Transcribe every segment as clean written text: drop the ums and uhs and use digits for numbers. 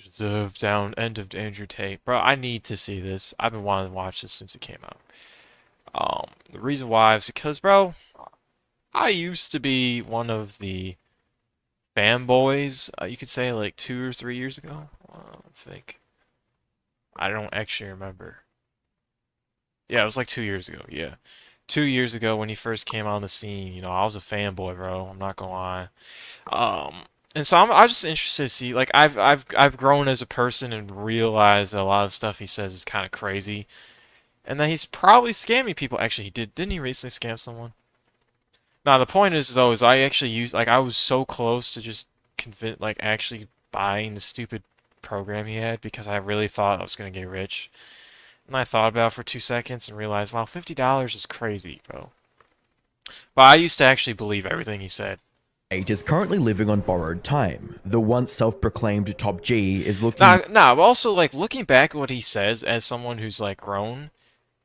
deserve down end of Andrew Tate. Bro, I need to see this. I've been wanting to watch this since it came out. The reason why is because, bro, I used to be one of the fanboys, you could say like 2 or 3 years ago. Let's think. I don't actually remember. Yeah, it was like 2 years ago. Yeah. 2 years ago when he first came on the scene, I was a fanboy, bro. I'm not gonna lie. Um, and so I'm just interested to see, like, I've grown as a person and realized that a lot of stuff he says is kind of crazy, and that he's probably scamming people. Actually, didn't he recently scam someone? Now the point is though, is I actually used, like, I was so close to just convince, like, actually buying the stupid program he had because I really thought I was gonna get rich. And I thought about it for 2 seconds and realized, wow, $50 is crazy, bro. But I used to actually believe everything he said. Tate is currently living on borrowed time. The once self-proclaimed top G is looking But also, like, looking back at what he says as someone who's, like, grown,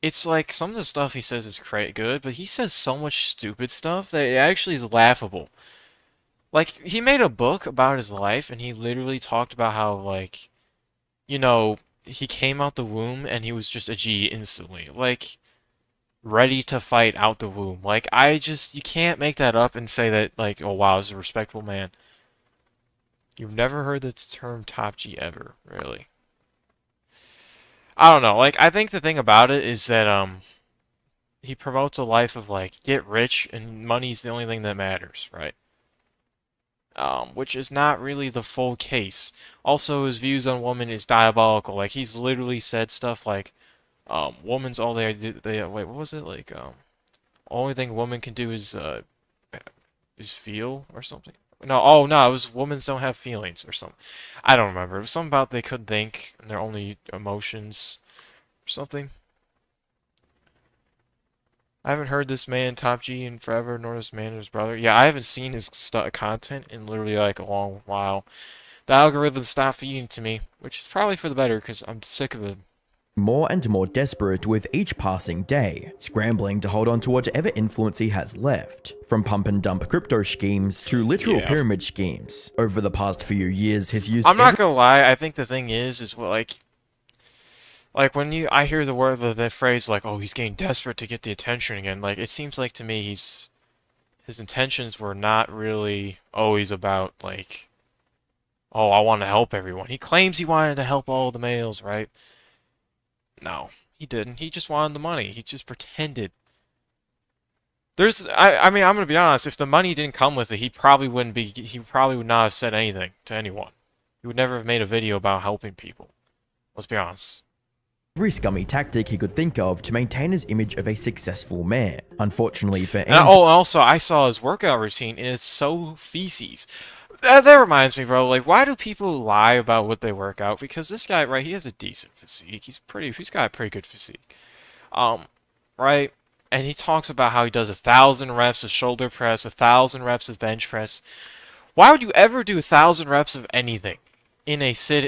it's like some of the stuff he says is good, but he says so much stupid stuff that it actually is laughable. Like, he made a book about his life, and he literally talked about how, like, he came out the womb and he was just a G instantly. Like, ready to fight out the womb. Like, you can't make that up and say that, like, oh wow, this is a respectable man. You've never heard the term top G ever, really. I don't know. Like, I think the thing about it is that, he promotes a life of, like, get rich and money's the only thing that matters, right? Which is not really the full case. Also, his views on women is diabolical. Like, he's literally said stuff like, woman's all they do, wait, what was it? Like, only thing women can do is feel or something. No, oh no, it was women don't have feelings or something. I don't remember. It was something about they could think and their only emotions or something. I haven't heard this man Top G in forever, nor this man and his brother. Yeah, I haven't seen his content in literally like a long while. The algorithm stopped feeding to me, which is probably for the better because I'm sick of it. more and more desperate with each passing day, scrambling to hold on to whatever influence he has left. From pump and dump crypto schemes to literal pyramid schemes. Over the past few years, he's used I'm not gonna lie, I think the thing is what, like when I hear the phrase like, oh, he's getting desperate to get the attention again, like it seems like to me his intentions were not really always about like, oh, I want to help everyone. He claims he wanted to help all the males, right? No, he didn't. He just wanted the money. He just pretended. I mean, I'm gonna be honest. If the money didn't come with it, he probably would not have said anything to anyone. He would never have made a video about helping people. Let's be honest. every scummy tactic he could think of to maintain his image of a successful man. Unfortunately for And also, I saw his workout routine, and it's so feces. That reminds me, bro. Like, why do people lie about what they work out? Because this guy, right, he has a decent physique. He's got a pretty good physique. Um, right? And he talks about how he does 1,000 reps of shoulder press, 1,000 reps of bench press. Why would you ever do 1,000 reps of anything in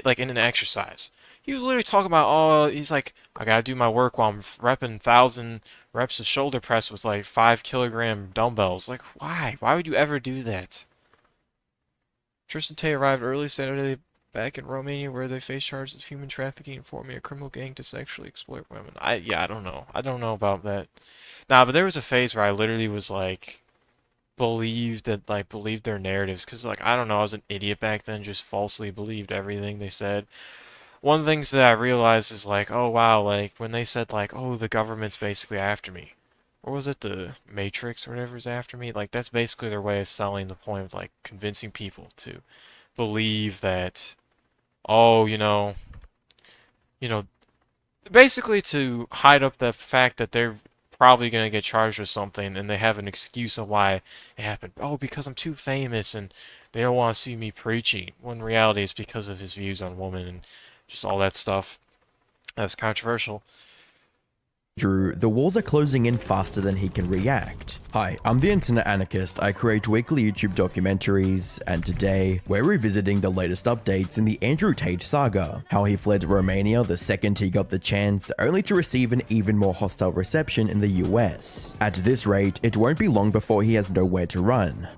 like in an exercise? He was literally talking about, oh, he's like, I gotta do my work while I'm repping 1,000 reps of shoulder press with like 5 kilogram dumbbells. Like, why? Why would you ever do that? Tristan Tate arrived early Saturday back in Romania where they faced charges of human trafficking and forming a criminal gang to sexually exploit women. Yeah, I don't know. I don't know about that. Nah, but there was a phase where I literally was like believed their narratives because like I don't know, I was an idiot back then, just falsely believed everything they said. One of the things that I realized is like, oh wow, like when they said like, oh, the government's basically after me. Or was it the Matrix or whatever is after me? Like that's basically their way of selling the point of like convincing people to believe that, oh, you know, basically to hide up the fact that they're probably gonna get charged with something and they have an excuse of why it happened. Oh, because I'm too famous and they don't want to see me preaching. When in reality it's because of his views on women and just all that stuff. That's controversial. Drew, the walls are closing in faster than he can react. Hi, I'm the Internet Anarchist. I create weekly YouTube documentaries, and today, we're revisiting the latest updates in the Andrew Tate saga. How he fled Romania the second he got the chance, only to receive an even more hostile reception in the US. At this rate, it won't be long before he has nowhere to run.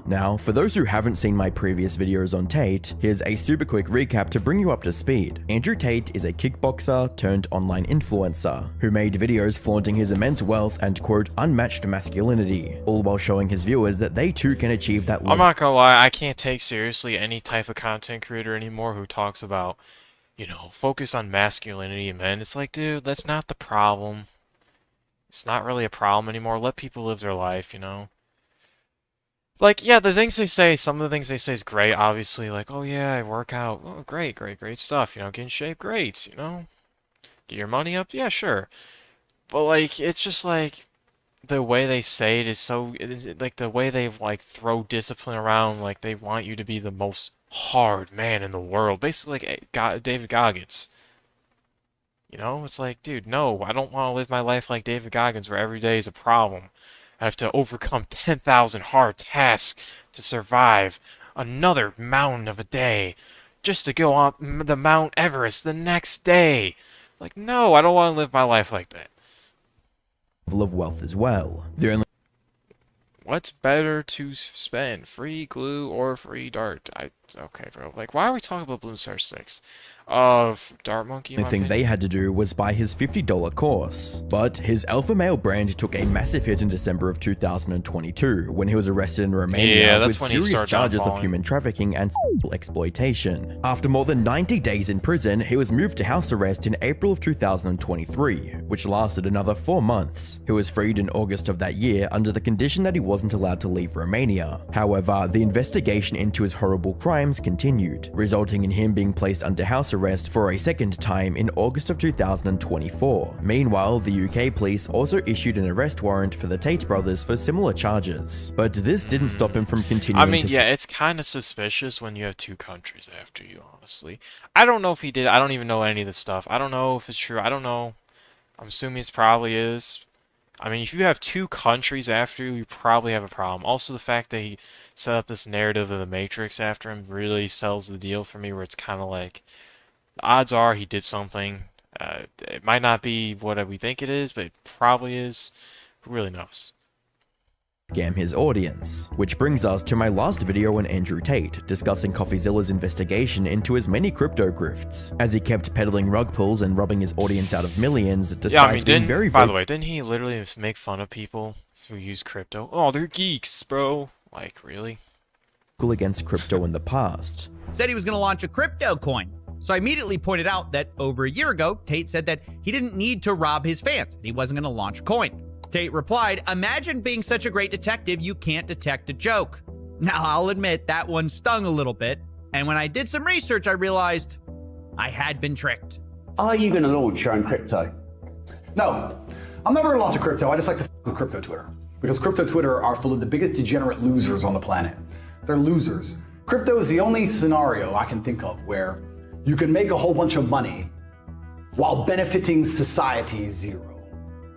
Now, for those who haven't seen my previous videos on Tate, here's a super quick recap to bring you up to speed. Andrew Tate is a kickboxer turned online influencer who made videos flaunting his immense wealth and quote unmatched masculinity, all while showing his viewers that they too can achieve that I'm not gonna lie, I can't take seriously any type of content creator anymore who talks about, focus on masculinity in men. It's like, dude, that's not the problem. It's not really a problem anymore. Let people live their life. Like, yeah, the things they say, some of the things they say is great, obviously. Like, oh yeah, I work out. Oh, great, great, great stuff. Get in shape, great. Get your money up, yeah, sure. But, like, it's just like, the way they say it is so, like, the way they, like, throw discipline around, like, they want you to be the most hard man in the world. Basically, like, David Goggins. It's like, dude, no, I don't want to live my life like David Goggins, where every day is a problem. I have to overcome 10,000 hard tasks to survive another mountain of a day, just to go on the Mount Everest the next day. Like, no, I don't want to live my life like that. level of wealth as well. The only What's better to spend, free glue or free dart? Okay, bro. Like, why are we talking about Bloons Star 6? Dart Monkey, in my thing they opinion? had to do was buy his $50 course. But his alpha male brand took a massive hit in December of 2022 when he was arrested in Romania Yeah, with that's when he serious started charges of downfalling. human trafficking and sexual exploitation. After more than 90 days in prison, he was moved to house arrest in April of 2023, which lasted another 4 months. He was freed in August of that year under the condition that he wasn't allowed to leave Romania. However, the investigation into his horrible crimes continued, resulting in him being placed under house arrest for a second time in August of 2024. Meanwhile, the UK police also issued an arrest warrant for the Tate brothers for similar charges. But this didn't stop him from continuing I mean, to yeah, it's kind of suspicious when you have two countries after you, honestly. I don't know if he did. I don't even know any of this stuff. I don't know if it's true. I don't know. I'm assuming it probably is. I mean, if you have two countries after you, you probably have a problem. Also, the fact that he set up this narrative of the Matrix after him really sells the deal for me, where it's kind of like, the odds are he did something. It might not be what we think it is, but it probably is. Who really knows? scam his audience. Which brings us to my last video on Andrew Tate, discussing CoffeeZilla's investigation into his many crypto grifts, as he kept peddling rug pulls and robbing his audience out of millions, despite Yeah, I mean, being very by the way, didn't he literally make fun of people who use crypto? Oh, they're geeks, bro. Like, really? vocal against crypto in the past. Said he was going to launch a crypto coin. So I immediately pointed out that over a year ago, Tate said that he didn't need to rob his fans. He wasn't going to launch a coin. Tate replied, "Imagine being such a great detective you can't detect a joke." Now, I'll admit that one stung a little bit. And when I did some research, I realized I had been tricked. Are you going to launch your own crypto? No, I'm never going to launch a crypto. I just like to with crypto Twitter. Because crypto Twitter are full of the biggest degenerate losers on the planet. They're losers. Crypto is the only scenario I can think of where you can make a whole bunch of money while benefiting society zero.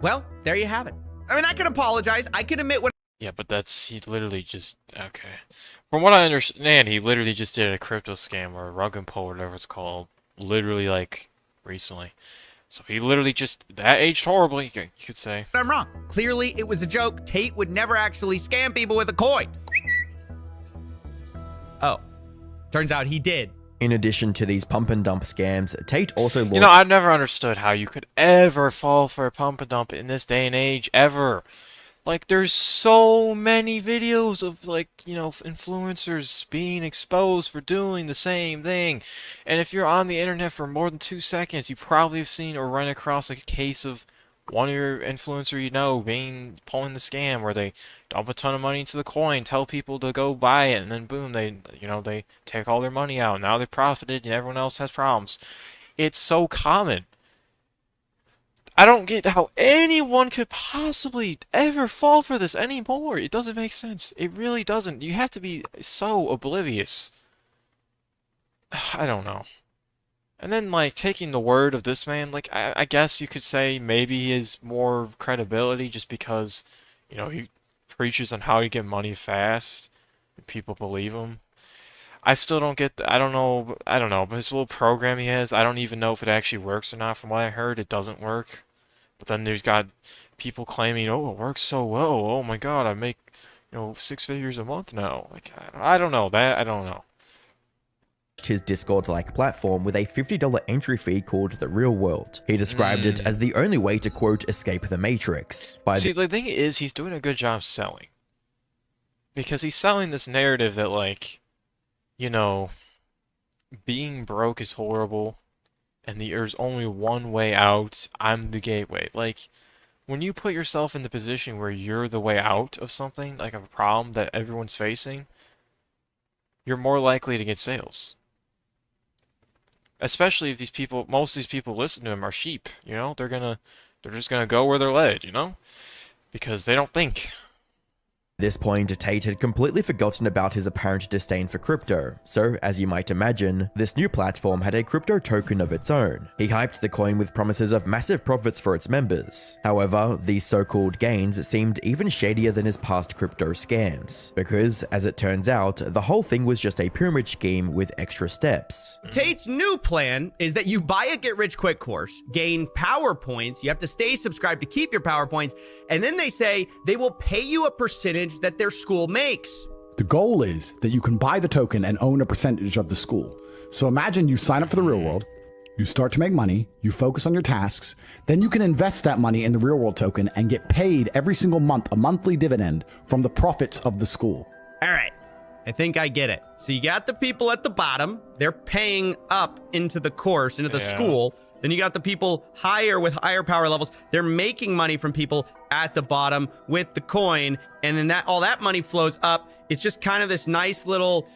Well, there you have it. I mean, I can apologize. I can admit when Yeah, but he literally just, okay. From what I understand, he literally just did a crypto scam or a rug and pull, whatever it's called, literally, like, recently. So he literally just, that aged horribly, you could say. I'm wrong. Clearly, it was a joke. Tate would never actually scam people with a coin. Oh, turns out he did. In addition to these pump and dump scams, Tate also launched I've never understood how you could ever fall for a pump and dump in this day and age, ever. Like, there's so many videos of, like, influencers being exposed for doing the same thing. And if you're on the internet for more than 2 seconds, you probably have seen or run across a case of one of your influencer pulling the scam where they dump a ton of money into the coin, tell people to go buy it, and then boom, they take all their money out. Now they profited and everyone else has problems. It's so common. I don't get how anyone could possibly ever fall for this anymore. It doesn't make sense. It really doesn't. You have to be so oblivious. I don't know. And then, like, taking the word of this man, like, I guess you could say maybe he has more credibility just because, he preaches on how to get money fast, and people believe him. I still don't get I don't know, but his little program he has, I don't even know if it actually works or not. From what I heard, it doesn't work. But then there's got people claiming, oh, it works so well, oh my god, I make 6 figures a month now. Like, I don't know that. I don't know. His Discord-like platform with a $50 entry fee called The Real World. He described it as the only way to, quote, escape the Matrix. See, the thing is, he's doing a good job selling. Because he's selling this narrative that, like, being broke is horrible, and there's only one way out. I'm the gateway. Like, when you put yourself in the position where you're the way out of something, like a problem that everyone's facing, you're more likely to get sales. Especially if most of these people listen to him are sheep, they're just gonna go where they're led, because they don't think. At this point, Tate had completely forgotten about his apparent disdain for crypto, so as you might imagine, this new platform had a crypto token of its own. He hyped the coin with promises of massive profits for its members. However, these so-called gains seemed even shadier than his past crypto scams, because, as it turns out, the whole thing was just a pyramid scheme with extra steps. Tate's new plan is that you buy a get-rich-quick course, gain power points, you have to stay subscribed to keep your power points, and then they say they will pay you a percentage that their school makes. The goal is that you can buy the token and own a percentage of the school. So imagine you sign up for the real world, you start to make money, you focus on your tasks, then you can invest that money in the real world token and get paid every single month a monthly dividend from the profits of the school. All right, I think I get it. So you got the people at the bottom, they're paying up into the course, into the school. Then you got the people higher with higher power levels. They're making money from people at the bottom with the coin. And then all that money flows up. It's just kind of this nice little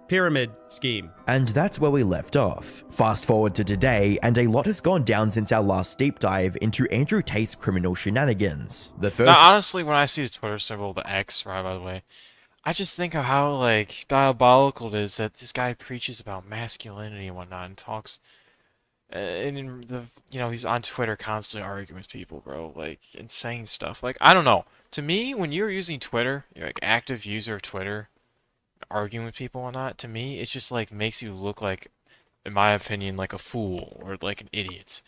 pyramid scheme. And that's where we left off. Fast forward to today, and a lot has gone down since our last deep dive into Andrew Tate's criminal shenanigans. Now, honestly, when I see his Twitter symbol, the X, right, by the way, I just think of how, like, diabolical it is that this guy preaches about masculinity and whatnot and talks, he's on Twitter constantly arguing with people, bro, like, and saying stuff. Like, I don't know. To me, when you're using Twitter, you're like active user of Twitter, arguing with people and whatnot, to me, it's just like makes you look like, in my opinion, like a fool or like an idiot.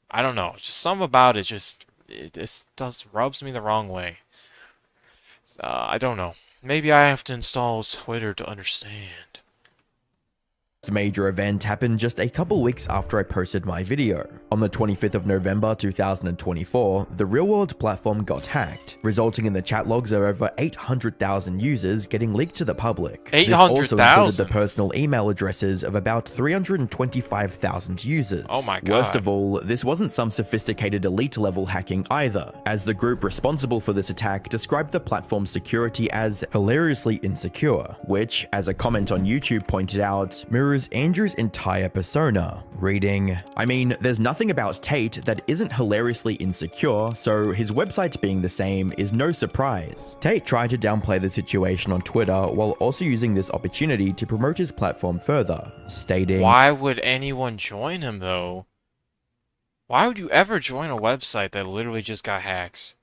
I don't know. Just something about it just rubs me the wrong way. I don't know. Maybe I have to install Twitter to understand. This major event happened just a couple weeks after I posted my video. On the 25th of November 2024, the Real World platform got hacked, resulting in the chat logs of over 800,000 users getting leaked to the public. 800,000? This also included the personal email addresses of about 325,000 users. Oh my god. Worst of all, this wasn't some sophisticated elite level hacking either, as the group responsible for this attack described the platform's security as hilariously insecure, which, as a comment on YouTube pointed out, mirrors Andrew's entire persona, reading, I mean, there's nothing about Tate that isn't hilariously insecure, so his website being the same is no surprise. Tate tried to downplay the situation on Twitter while also using this opportunity to promote his platform further, stating, why would anyone join him, though? Why would you ever join a website that literally just got hacks?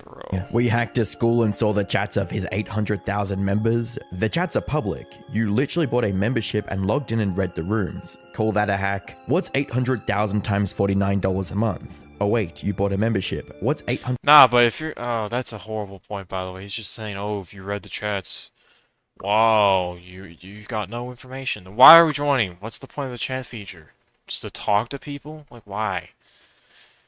Bro. We hacked his school and saw the chats of his 800,000 members. The chats are public. You literally bought a membership and logged in and read the rooms. Call that a hack? What's 800,000 times $49 a month? Oh wait, you bought a membership. What's 800? Nah, but if you're... Oh, that's a horrible point, by the way. He's just saying, oh, if you read the chats... Wow, you got no information. Why are we joining? What's the point of the chat feature? Just to talk to people? Like, why?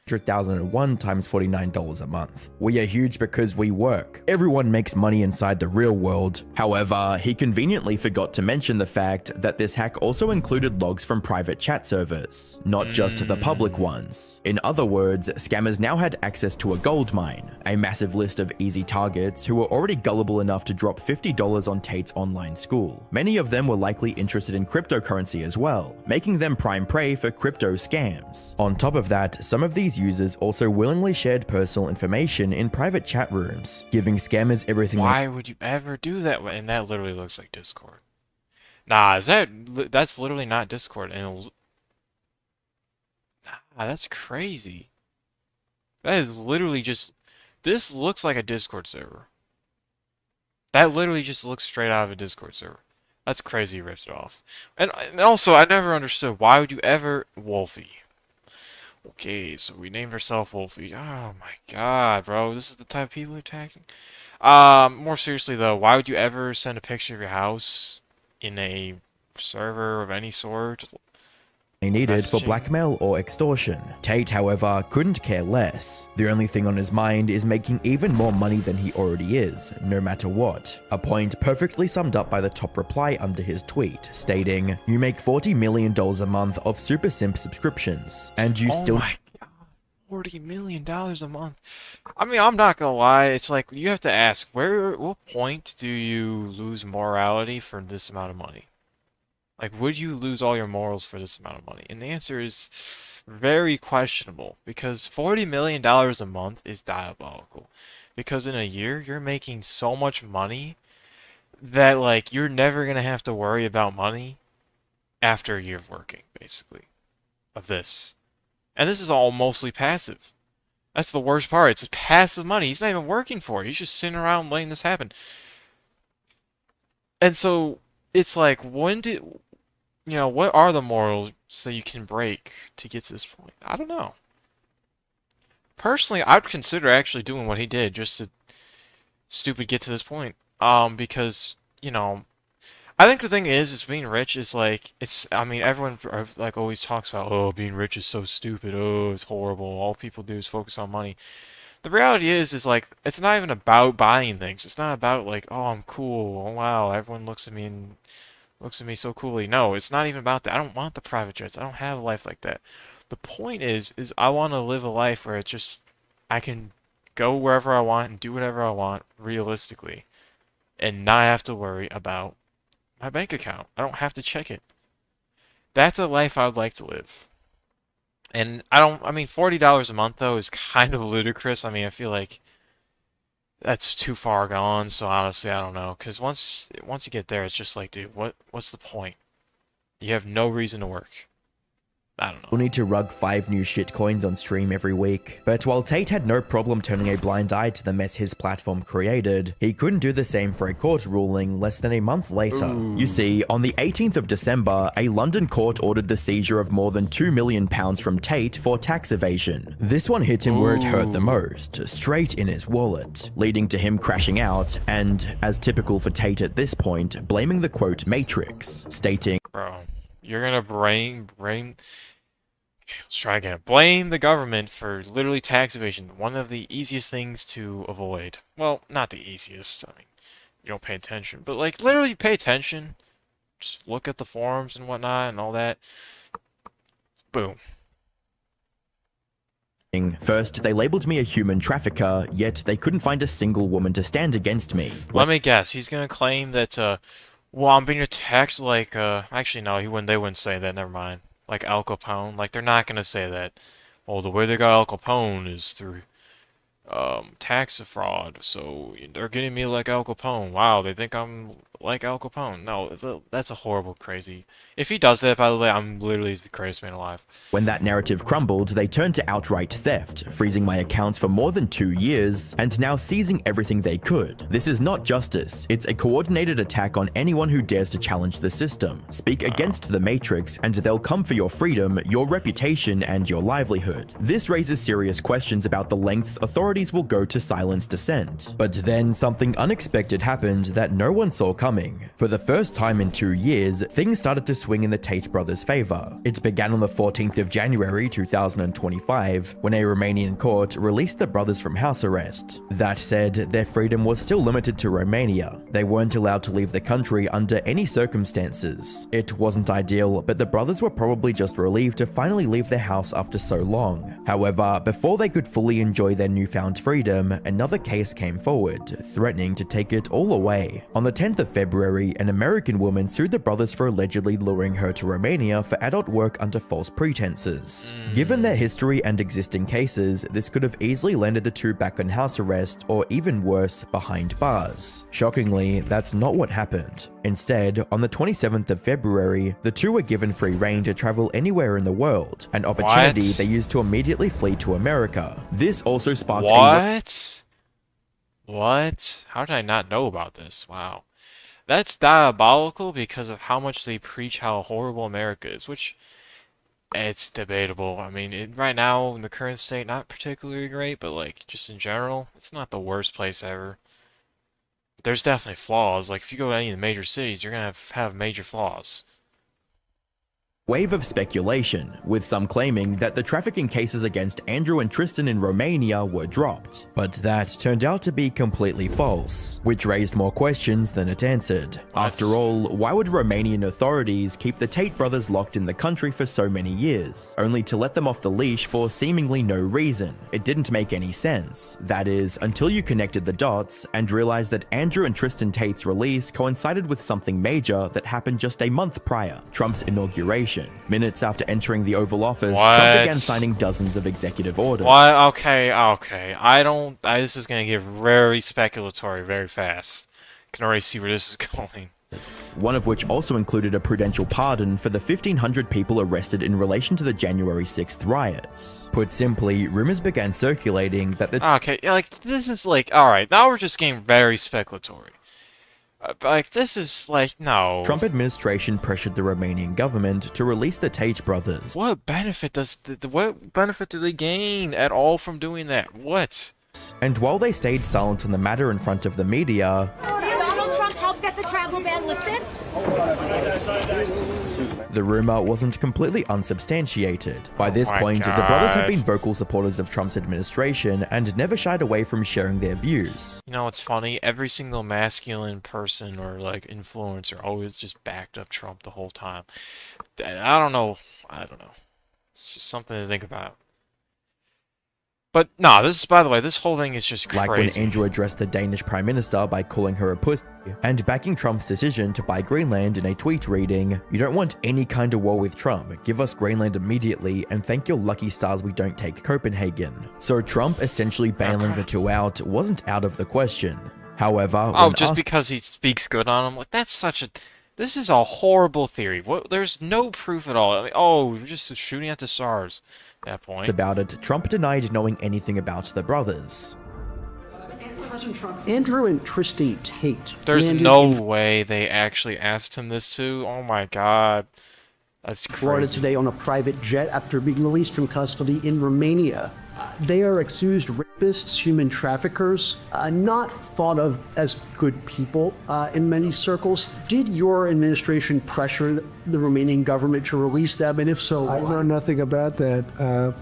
100,001 times $49 a month. We are huge because we work. Everyone makes money inside the real world. However, he conveniently forgot to mention the fact that this hack also included logs from private chat servers, not just the public ones. In other words, scammers now had access to a gold mine, a massive list of easy targets who were already gullible enough to drop $50 on Tate's online school. Many of them were likely interested in cryptocurrency as well, making them prime prey for crypto scams. On top of that, some of these users also willingly shared personal information in private chat rooms, giving scammers everything. Why would you ever do that? And that literally looks like Discord. Nah, that's literally not Discord. And nah, that's crazy. That is literally just... This looks like a Discord server. That literally just looks straight out of a Discord server. That's crazy he ripped it off. And also, I never understood, why would you ever... Wolfie. Okay, so we named ourselves Wolfie. Oh my god, bro. This is the type of people you're attacking? More seriously though, why would you ever send a picture of your house in a server of any sort? they needed for Messaging? blackmail or extortion. Tate, however, couldn't care less. The only thing on his mind is making even more money than he already is, no matter what. A point perfectly summed up by the top reply under his tweet, stating, "You make $40 million a month of Super Simp subscriptions, and you Oh still..." my god, $40 million a month. I mean, I'm not gonna lie, it's like, you have to ask, what point do you lose morality for this amount of money? Like, would you lose all your morals for this amount of money? And the answer is very questionable, because $40 million a month is diabolical. Because in a year, you're making so much money that, like, you're never gonna have to worry about money after a year of working, basically, of this. And this is all mostly passive. That's the worst part. It's passive money. He's not even working for it. He's just sitting around letting this happen. And so, it's like, what are the morals so you can break to get to this point? I don't know. Personally, I'd consider actually doing what he did just to stupid get to this point. Because, I think the thing is being rich is like, I mean, everyone like always talks about, oh, being rich is so stupid, oh, it's horrible, all people do is focus on money. The reality is like, it's not even about buying things. It's not about like, oh, I'm cool, oh wow, everyone looks at me and looks at me so coolly. No, it's not even about that. I don't want the private jets. I don't have a life like that. The point is I want to live a life where I can go wherever I want and do whatever I want realistically and not have to worry about my bank account. I don't have to check it. That's a life I would like to live. And I mean, $40 a month though is kind of ludicrous. I mean, I feel like that's too far gone, so honestly, I don't know. Because once you get there, it's just like, dude, what's the point? You have no reason to work. I don't know. We'll need to rug 5 new shitcoins on stream every week. But while Tate had no problem turning a blind eye to the mess his platform created, he couldn't do the same for a court ruling less than a month later. Ooh. You see, on the 18th of December, a London court ordered the seizure of more than £2 million from Tate for tax evasion. This one hit him where it hurt the most, straight in his wallet, leading to him crashing out and, as typical for Tate at this point, blaming the quote Matrix, stating, Bro, you're gonna let's try again. Blame the government for literally tax evasion, one of the easiest things to avoid. Well, not the easiest. I mean, you don't pay attention, but like literally pay attention. Just look at the forums and whatnot and all that. Boom. "First, they labeled me a human trafficker, yet they couldn't find a single woman to stand against me." Let me guess. He's gonna claim that, well, I'm being attacked like, actually no, they wouldn't say that. Never mind. Like Al Capone. Like, they're not gonna say that. Well, the way they got Al Capone is through tax fraud, so they're getting me like Al Capone. Wow, they think I'm like Al Capone. No, that's a horrible, crazy. If he does that, by the way, I'm literally the greatest man alive. When that narrative crumbled, they turned to outright theft, freezing my accounts for more than 2 years, and now seizing everything they could. This is not justice, it's a coordinated attack on anyone who dares to challenge the system. Speak against the Matrix, and they'll come for your freedom, your reputation, and your livelihood. This raises serious questions about the lengths authorities will go to silence dissent. But then something unexpected happened that no one saw coming. For the first time in 2 years, things started to swing in the Tate brothers' favor. It began on the 14th of January 2025, when a Romanian court released the brothers from house arrest. That said, their freedom was still limited to Romania. They weren't allowed to leave the country under any circumstances. It wasn't ideal, but the brothers were probably just relieved to finally leave their house after so long. However, before they could fully enjoy their newfound freedom, another case came forward, threatening to take it all away. On the 10th of February, an American woman sued the brothers for allegedly luring her to Romania for adult work under false pretenses. Given their history and existing cases, this could have easily landed the two back on house arrest, or even worse, behind bars. Shockingly, that's not what happened. Instead, on the 27th of February, the two were given free rein to travel anywhere in the world, an opportunity they used to immediately flee to America. This also sparked What? What? How did I not know about this? Wow. That's diabolical because of how much they preach how horrible America is, which it's debatable. I mean, right now in the current state, not particularly great, but like just in general, it's not the worst place ever. There's definitely flaws. Like if you go to any of the major cities, you're gonna have major flaws. Wave of speculation, with some claiming that the trafficking cases against Andrew and Tristan in Romania were dropped, but that turned out to be completely false, which raised more questions than it answered. After all, why would Romanian authorities keep the Tate brothers locked in the country for so many years, only to let them off the leash for seemingly no reason? It didn't make any sense. That is, until you connected the dots and realized that Andrew and Tristan Tate's release coincided with something major that happened just a month prior, Trump's inauguration. Minutes after entering the Oval Office, Trump began signing dozens of executive orders. What? Okay. This is gonna get very speculatory very fast. Can already see where this is going. One of which also included a prudential pardon for the 1,500 people arrested in relation to the January 6th riots. Put simply, rumors began circulating that the Okay, yeah, like, this is like, alright, now we're just getting very speculatory. Like, this is like, no. Trump administration pressured the Romanian government to release the Tate brothers. What benefit does what benefit do they gain at all from doing that? What? And while they stayed silent on the matter in front of the media, Donald Trump helped get the travel ban lifted? the rumor wasn't completely unsubstantiated. By this my point, the brothers had God. been vocal supporters of Trump's administration and never shied away from sharing their views. You know what's funny? Every single masculine person or like influencer always just backed up Trump the whole time. I don't know. It's just something to think about. But nah, this is, by the way, this whole thing is just crazy. Like when Andrew addressed the Danish Prime Minister by calling her a pussy, and backing Trump's decision to buy Greenland in a tweet reading, "You don't want any kind of war with Trump, give us Greenland immediately, and thank your lucky stars we don't take Copenhagen." So Trump essentially bailing the two out wasn't out of the question. However, Oh, when just asked because he speaks good on him? Like, that's such a... This is a horrible theory. What? There's no proof at all. I mean, oh, you're just shooting at the stars at that point. about it, Trump denied knowing anything about the brothers. President Trump, Andrew and Tristan Tate. There's landed no in way they actually asked him this too. Oh my god. That's Florida crazy. today on a private jet after being released from custody in Romania. They are accused rapists, human traffickers, not thought of as good people in many circles. Did your administration pressure the Romanian government to release them, and if so, I know nothing about that.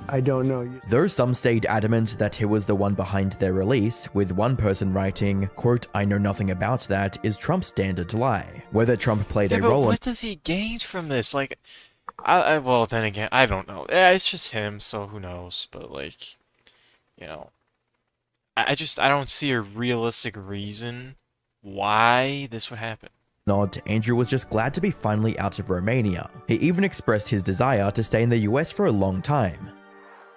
I don't know. Though some stayed adamant that he was the one behind their release, with one person writing, quote, "I know nothing about that," is Trump's standard lie. Whether Trump played Yeah, a but role what does he gain from this? Like, well, then again, I don't know. Yeah, it's just him, so who knows? But like, you know, I don't see a realistic reason why this would happen. not, Andrew was just glad to be finally out of Romania. He even expressed his desire to stay in the US for a long time.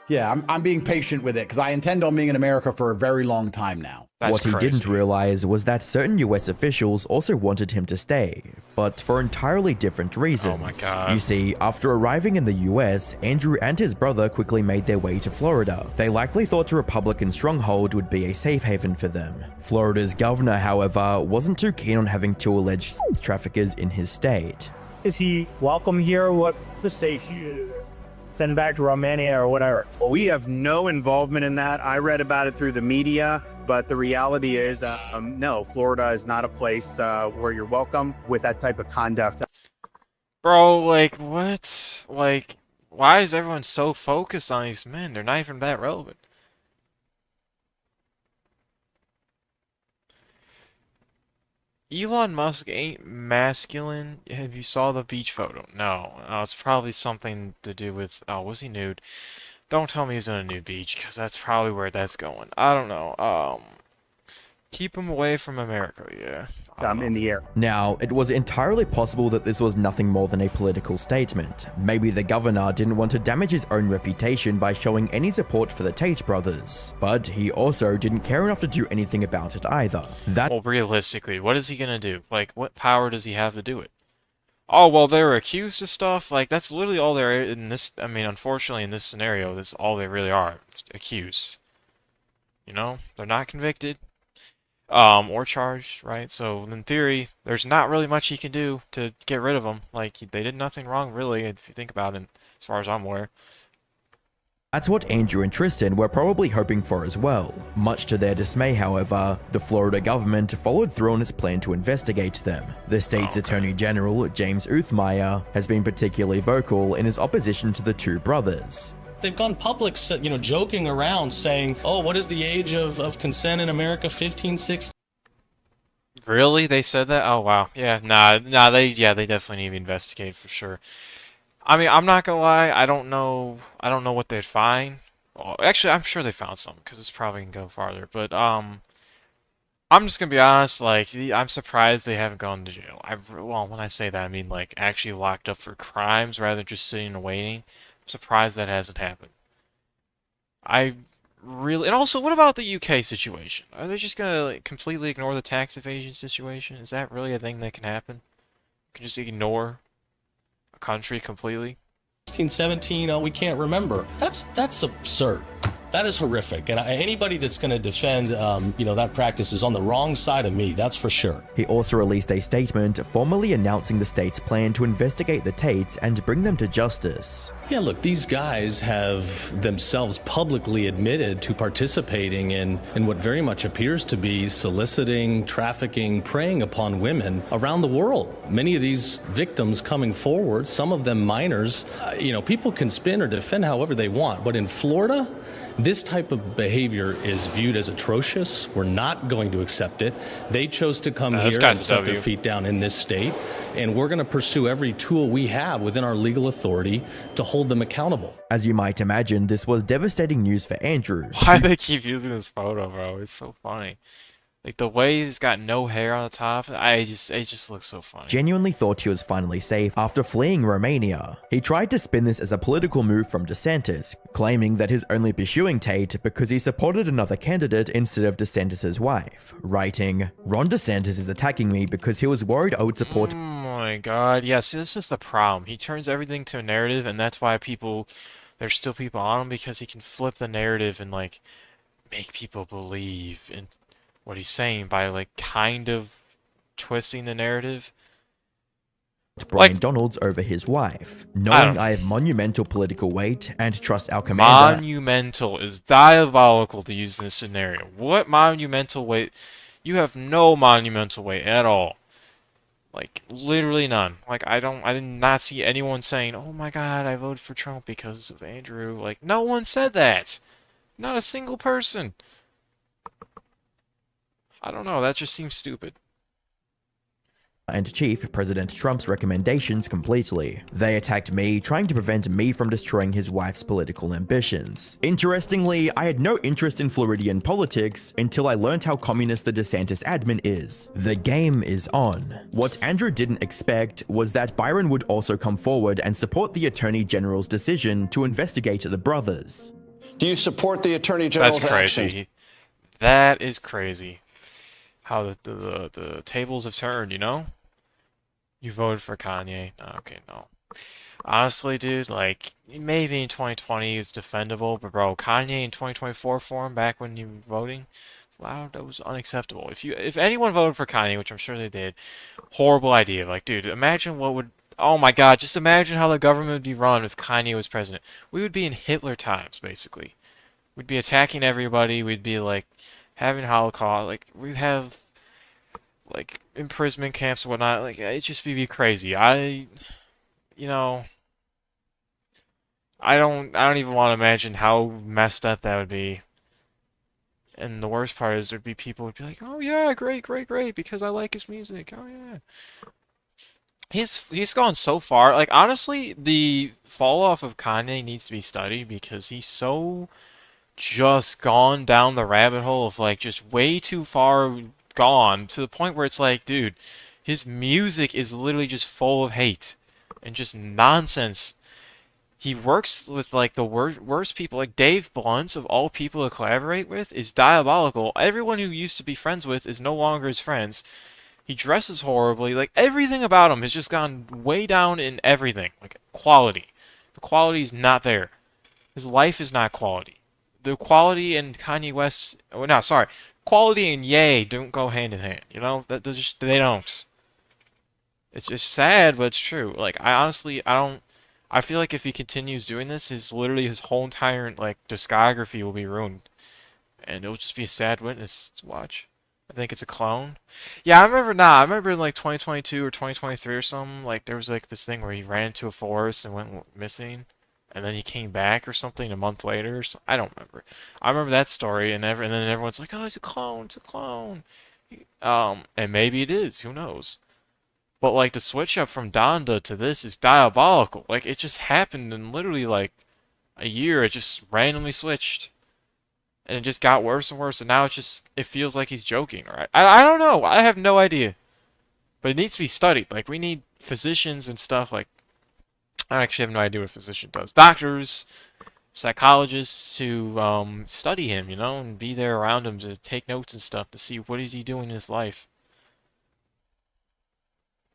Yeah, I'm being patient with it because I intend on being in America for a very long time now. That's What he crazy. didn't realize was that certain US officials also wanted him to stay, but for entirely different reasons. Oh my God. You see, after arriving in the US, Andrew and his brother quickly made their way to Florida. They likely thought a Republican stronghold would be a safe haven for them. Florida's governor, however, wasn't too keen on having two alleged sex traffickers in his state. Is he welcome here? What the say? Send him back to Romania or whatever. Well, we have no involvement in that. I read about it through the media, but the reality is, no, Florida is not a place where you're welcome with that type of conduct. Bro, like, what? Like, why is everyone so focused on these men? They're not even that relevant. Elon Musk ain't masculine. Have you saw the beach photo? No. It's probably something to do with... Oh, was he nude? Don't tell me he was on a nude beach, because that's probably where that's going. I don't know. Keep him away from America, yeah. In the air. Now, it was entirely possible that this was nothing more than a political statement. Maybe the governor didn't want to damage his own reputation by showing any support for the Tate brothers. But he also didn't care enough to do anything about it either. Well, realistically, what is he gonna do? Like, what power does he have to do it? Oh, well, they're accused of stuff. Like, that's literally all they're in this... I mean, unfortunately, in this scenario, that's all they really are. Accused. You know? They're not convicted. or charged, right? So in theory, there's not really much he can do to get rid of them. Like they did nothing wrong, really, if you think about it, as far as I'm aware. That's what Andrew and Tristan were probably hoping for as well. Much to their dismay, however, the Florida government followed through on its plan to investigate them. The state's Attorney General, James Uthmeier, has been particularly vocal in his opposition to the two brothers. They've gone public, joking around saying, oh, what is the age of consent in America, 15, 16? Really? They said that? Oh, wow. Yeah, they definitely need to investigate for sure. I mean, I'm not gonna lie, I don't know what they'd find. Well, actually, I'm sure they found something, because it's probably gonna go farther, but, I'm just gonna be honest, like, I'm surprised they haven't gone to jail. Well, when I say that, I mean, like, actually locked up for crimes rather than just sitting and waiting. I'm surprised that hasn't happened. And also, what about the UK situation? Are they just gonna, like, completely ignore the tax evasion situation? Is that really a thing that can happen? You can just ignore a country completely? 16, 17, we can't remember. That's absurd. That is horrific. And anybody that's going to defend, that practice is on the wrong side of me, that's for sure. He also released a statement formally announcing the state's plan to investigate the Tates and bring them to justice. Yeah, look, these guys have themselves publicly admitted to participating in what very much appears to be soliciting, trafficking, preying upon women around the world. Many of these victims coming forward, some of them minors, people can spin or defend however they want, but in Florida, this type of behavior is viewed as atrocious. We're not going to accept it. They chose to come here and set their feet down in this state, and we're going to pursue every tool we have within our legal authority to hold them accountable. As you might imagine, this was devastating news for Andrew. Why do they keep using this photo, bro? It's so funny. Like, the way he's got no hair on the top, it just looks so funny. Genuinely thought he was finally safe after fleeing Romania. He tried to spin this as a political move from DeSantis, claiming that he's only pursuing Tate because he supported another candidate instead of DeSantis' wife, writing, "Ron DeSantis is attacking me because he was worried I would support." Oh my god, yes, this is the problem. He turns everything to a narrative, and that's why there's still people on him, because he can flip the narrative and, like, make people believe in what he's saying by, like, kind of twisting the narrative. Brian Donalds over his wife, knowing I have monumental political weight and trust our commander. Monumental is diabolical to use in this scenario. What monumental weight? You have no monumental weight at all. Like, literally none. Like, I did not see anyone saying, oh my god, I voted for Trump because of Andrew. Like, no one said that. Not a single person. I don't know, that just seems stupid. And Chief President Trump's recommendations completely. They attacked me, trying to prevent me from destroying his wife's political ambitions. Interestingly, I had no interest in Floridian politics until I learned how communist the DeSantis admin is. The game is on. What Andrew didn't expect was that Byron would also come forward and support the Attorney General's decision to investigate the brothers. Do you support the Attorney General's actions? That's crazy. That is crazy. How the tables have turned, you know? You voted for Kanye. Okay, no. Honestly, dude, like, maybe in 2020 it's defendable, but bro, Kanye in 2024 for him back when you were voting, that was unacceptable. If anyone voted for Kanye, which I'm sure they did, horrible idea. Like, dude, imagine oh my god, just imagine how the government would be run if Kanye was president. We would be in Hitler times, basically. We'd be attacking everybody, we'd be, like, having Holocaust, like, we'd have, like, imprisonment camps and whatnot. Like, it'd just be crazy. I don't even want to imagine how messed up that would be. And the worst part is there'd be people who'd be like, oh yeah, great, great, great, because I like his music. Oh yeah. He's gone so far. Like, honestly, the fall off of Kanye needs to be studied, because he's so just gone down the rabbit hole of, like, just way too far gone, to the point where it's like, dude, his music is literally just full of hate and just nonsense. He works with, like, the worst people. Like, Dave Blunt, of all people to collaborate with, is diabolical. Everyone who used to be friends with is no longer his friends. He dresses horribly. Like, everything about him has just gone way down in everything. Like, quality. The quality is not there. His life is not quality. The quality in Kanye West... Oh, no, sorry. quality and yay don't go hand in hand. You know, they don't. It's just sad, but it's true. Like, I feel like if he continues doing this, his whole entire like discography will be ruined, and it'll just be a sad witness to watch. I think it's a clone. Yeah, I remember in like 2022 or 2023 or something, like there was like this thing where he ran into a forest and went missing, and then he came back or something a month later. I don't remember. I remember that story, and then everyone's like, "Oh, it's a clone, it's a clone." And maybe it is. Who knows? But like the switch up from Donda to this is diabolical. Like it just happened in literally like a year. It just randomly switched. And it just got worse and worse, and now it feels like he's joking, right? I don't know. I have no idea. But it needs to be studied. Like, we need physicians and stuff, like, I actually have no idea what a physician does. Doctors, psychologists to study him, you know, and be there around him to take notes and stuff to see what is he doing in his life.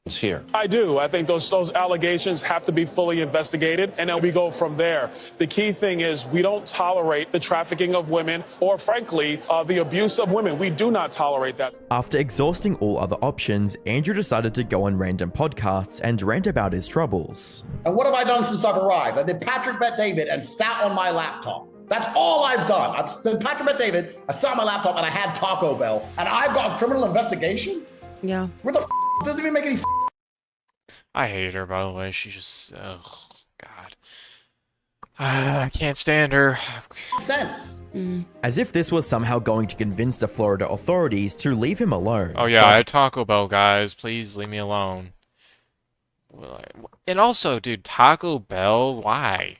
Here. I do. I think those allegations have to be fully investigated, and then we go from there. The key thing is we don't tolerate the trafficking of women or, frankly, the abuse of women. We do not tolerate that. After exhausting all other options, Andrew decided to go on random podcasts and rant about his troubles. And what have I done since I've arrived? I did Patrick Bet David and sat on my laptop. That's all I've done. I've done Patrick Bet David, I sat on my laptop, and I had Taco Bell. And I've got a criminal investigation? Yeah. What the doesn't even make any I hate her, by the way. She just, ugh, God. I can't stand her. sense. As if this was somehow going to convince the Florida authorities to leave him alone. Oh yeah, I had Taco Bell, guys. Please leave me alone. And also, dude, Taco Bell, why?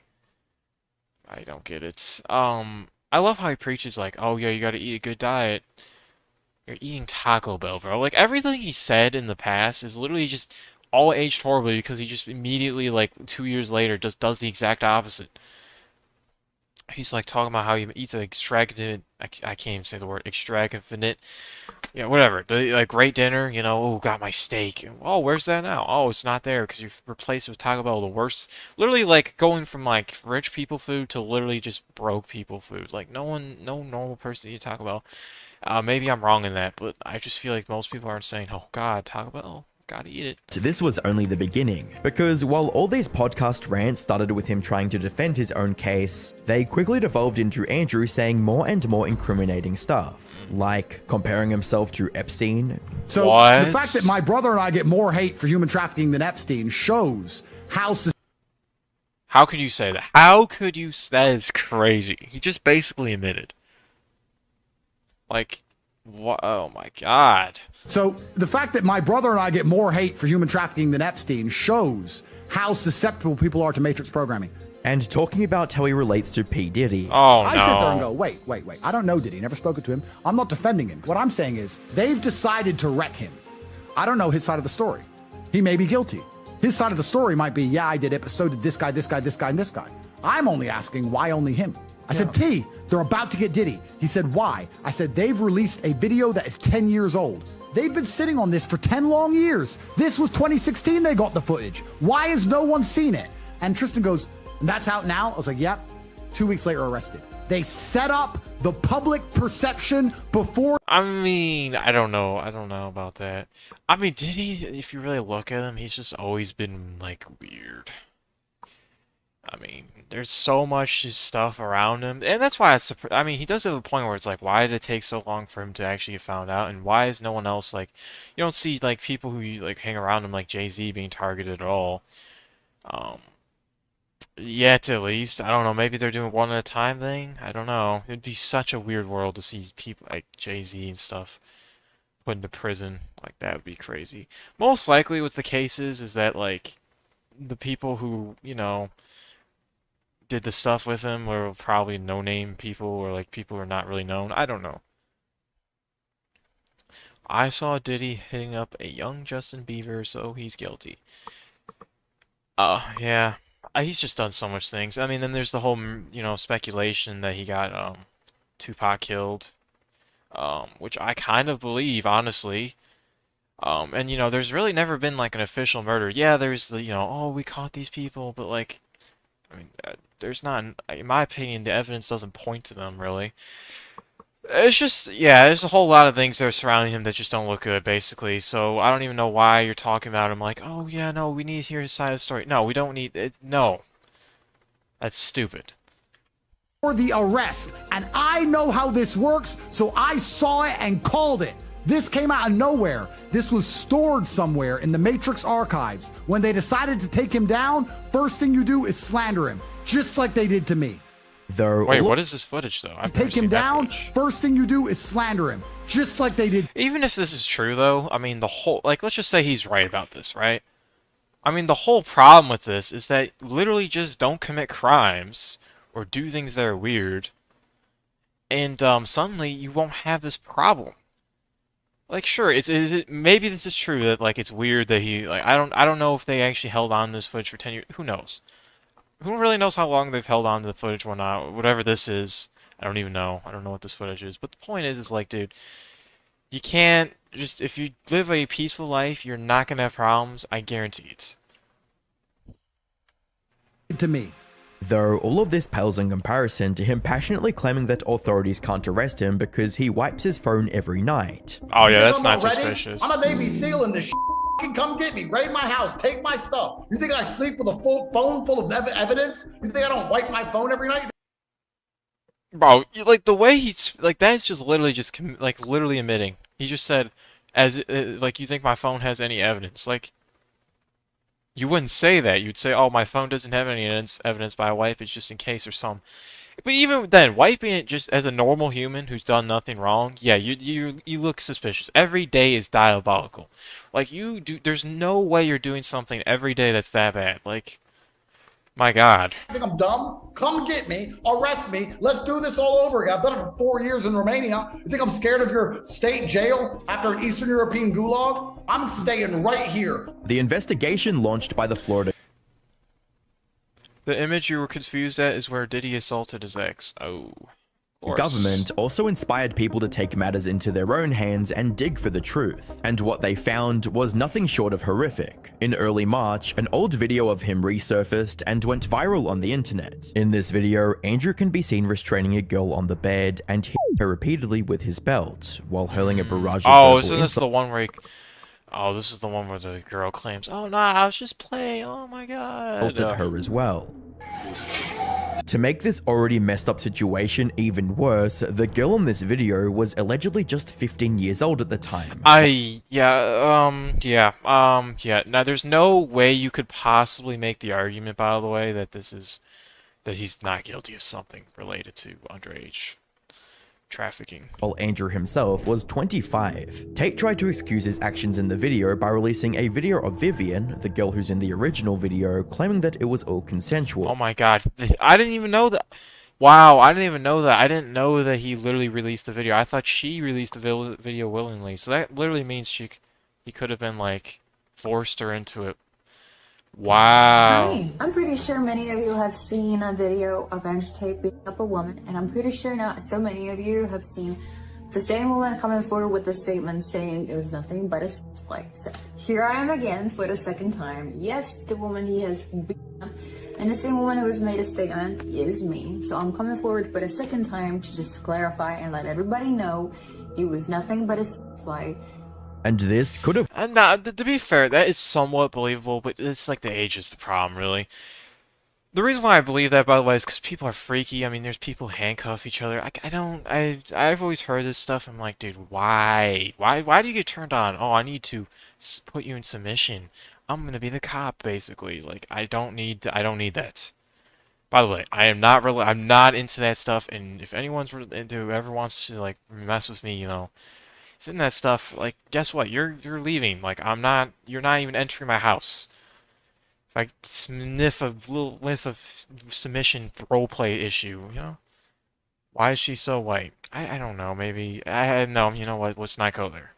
I don't get it. I love how he preaches like, oh yeah, you gotta eat a good diet. You're eating Taco Bell, bro. Like, everything he said in the past is literally just all aged horribly because he just immediately, like, 2 years later, just does the exact opposite. He's, like, talking about how he eats an extravagant, I can't even say the word, extravagant, yeah, whatever, like, great dinner, you know, oh, got my steak, oh, where's that now? Oh, it's not there because you've replaced it with Taco Bell, the worst, literally, like, going from, like, rich people food to literally just broke people food, like, no normal person eats Taco Bell. Maybe I'm wrong in that, but I just feel like most people aren't saying, oh, God, Taco Bell. Gotta eat it. This was only the beginning, because while all these podcast rants started with him trying to defend his own case, they quickly devolved into Andrew saying more and more incriminating stuff, like comparing himself to Epstein. So the fact that my brother and I get more hate for human trafficking than Epstein shows how could you say that? How could you? That is crazy. He just basically admitted. Like, what? Oh my God. So the fact that my brother and I get more hate for human trafficking than Epstein shows how susceptible people are to matrix programming. And talking about how he relates to P. Diddy. Oh, no. I sit there and go, wait. I don't know Diddy. Never spoken to him. I'm not defending him. What I'm saying is they've decided to wreck him. I don't know his side of the story. He may be guilty. His side of the story might be, yeah, I did it, but so did this guy, this guy, this guy, and this guy. I'm only asking why only him. I said, T, they're about to get Diddy. He said, why? I said, they've released a video that is 10 years old. They've been sitting on this for 10 long years. This was 2016 they got the footage. Why has no one seen it? And Tristan goes, that's out now? I was like, yep. 2 weeks later, arrested. They set up the public perception before. I mean, I don't know about that. I mean, Diddy, if you really look at him, he's just always been, like, weird. I mean, there's so much stuff around him, and that's why I mean, he does have a point where it's like, why did it take so long for him to actually get found out, and why is no one else, like, you don't see, like, people who, like, hang around him, like Jay-Z, being targeted at all, yet, at least. I don't know, maybe they're doing one at a time thing, I don't know. It'd be such a weird world to see people, like, Jay-Z and stuff put into prison, like, that would be crazy. Most likely with the cases is that, like, the people who, you know, did the stuff with him were probably no-name people or like people who are not really known. I don't know. I saw Diddy hitting up a young Justin Bieber, so he's guilty. Yeah. He's just done so much things. I mean, then there's the whole, you know, speculation that he got Tupac killed, which I kind of believe, honestly. And you know, there's really never been like an official murder. Yeah, there's the, you know, oh, we caught these people, but like, I mean, there's not, in my opinion, the evidence doesn't point to them, really. It's just, yeah, there's a whole lot of things that are surrounding him that just don't look good, basically. So I don't even know why you're talking about him like, oh yeah, no, we need to hear his side of the story. No, we don't need it. No. That's stupid. For the arrest, and I know how this works, so I saw it and called it. This came out of nowhere. This was stored somewhere in the Matrix archives. When they decided to take him down, first thing you do is slander him, just like they did to me. Wait, what is this footage though? I've never Take him seen that down, footage. first thing you do is slander him, just like they did. Even if this is true though, I mean the whole, like, let's just say he's right about this, right? I mean the whole problem with this is that literally just don't commit crimes or do things that are weird, and suddenly you won't have this problem. Like, sure, maybe this is true that like it's weird that he, like, I don't know if they actually held on to this footage for 10 years. Who knows? Who really knows how long they've held on to the footage or not? Whatever this is, I don't even know. I don't know what this footage is. But the point is like, dude, you can't just, if you live a peaceful life, you're not gonna have problems. I guarantee it. To me. Though all of this pales in comparison to him passionately claiming that authorities can't arrest him because he wipes his phone every night. Oh yeah, that's I'm not ready? suspicious. I'm a Navy SEAL in this shit. Come get me, raid my house, take my stuff. You think I sleep with a full phone full of evidence? You think I don't wipe my phone every night? Bro, like the way he's like, that's just literally just like literally admitting. He just said, as like, you think my phone has any evidence? Like, you wouldn't say that. You'd say, oh, my phone doesn't have any evidence, but I wipe it just in case or something. But even then, wiping it just as a normal human who's done nothing wrong, yeah, you look suspicious. Every day is diabolical. Like, there's no way you're doing something every day that's that bad. Like, my God. You think I'm dumb? Come get me, arrest me, let's do this all over again. I've done it for 4 years in Romania. You think I'm scared of your state jail after an Eastern European gulag? I'm staying right here. The investigation launched by the Florida The image you were confused at is where Diddy assaulted his ex. Oh. government also inspired people to take matters into their own hands and dig for the truth, and what they found was nothing short of horrific. In early March, an old video of him resurfaced and went viral on the internet. In this video, Andrew can be seen restraining a girl on the bed and hitting her repeatedly with his belt, while hurling a barrage of verbal isn't this the one where oh, this is the one where the girl claims, oh no, I was just playing, oh my god. insults at her as well. To make this already messed up situation even worse, the girl in this video was allegedly just 15 years old at the time. Yeah. Now, there's no way you could possibly make the argument, by the way, that that he's not guilty of something related to underage trafficking. While Andrew himself was 25. Tate tried to excuse his actions in the video by releasing a video of Vivian, the girl who's in the original video, claiming that it was all consensual. Oh my god, I didn't even know that. Wow, I didn't even know that. I didn't know that he literally released the video. I thought she released the video willingly. So that literally means he could have been like forced her into it. Wow. Hi. I'm pretty sure many of you have seen a video of Andrew Tate beating up a woman, and I'm pretty sure not so many of you have seen the same woman coming forward with a statement saying it was nothing but a play. So here I am again for the second time. Yes, the woman he has beaten up, and the same woman who has made a statement is me. So I'm coming forward for the second time to just clarify and let everybody know it was nothing but a play. And this could have... Nah, to be fair, that is somewhat believable, but it's like the age is the problem, really. The reason why I believe that, by the way, is because people are freaky. I mean, there's people who handcuff each other. I've always heard this stuff. I'm like, dude, why? Why do you get turned on? Oh, I need to put you in submission. I'm gonna be the cop, basically. Like, I don't need that. By the way, I'm not into that stuff, and if anyone's into whoever wants to, like, mess with me, you know, in that stuff, like, guess what? You're leaving. Like, you're not even entering my house. If I sniff a little whiff of submission roleplay issue, you know? Why is she so white? I don't know, maybe. No, you know what? Let's not go there.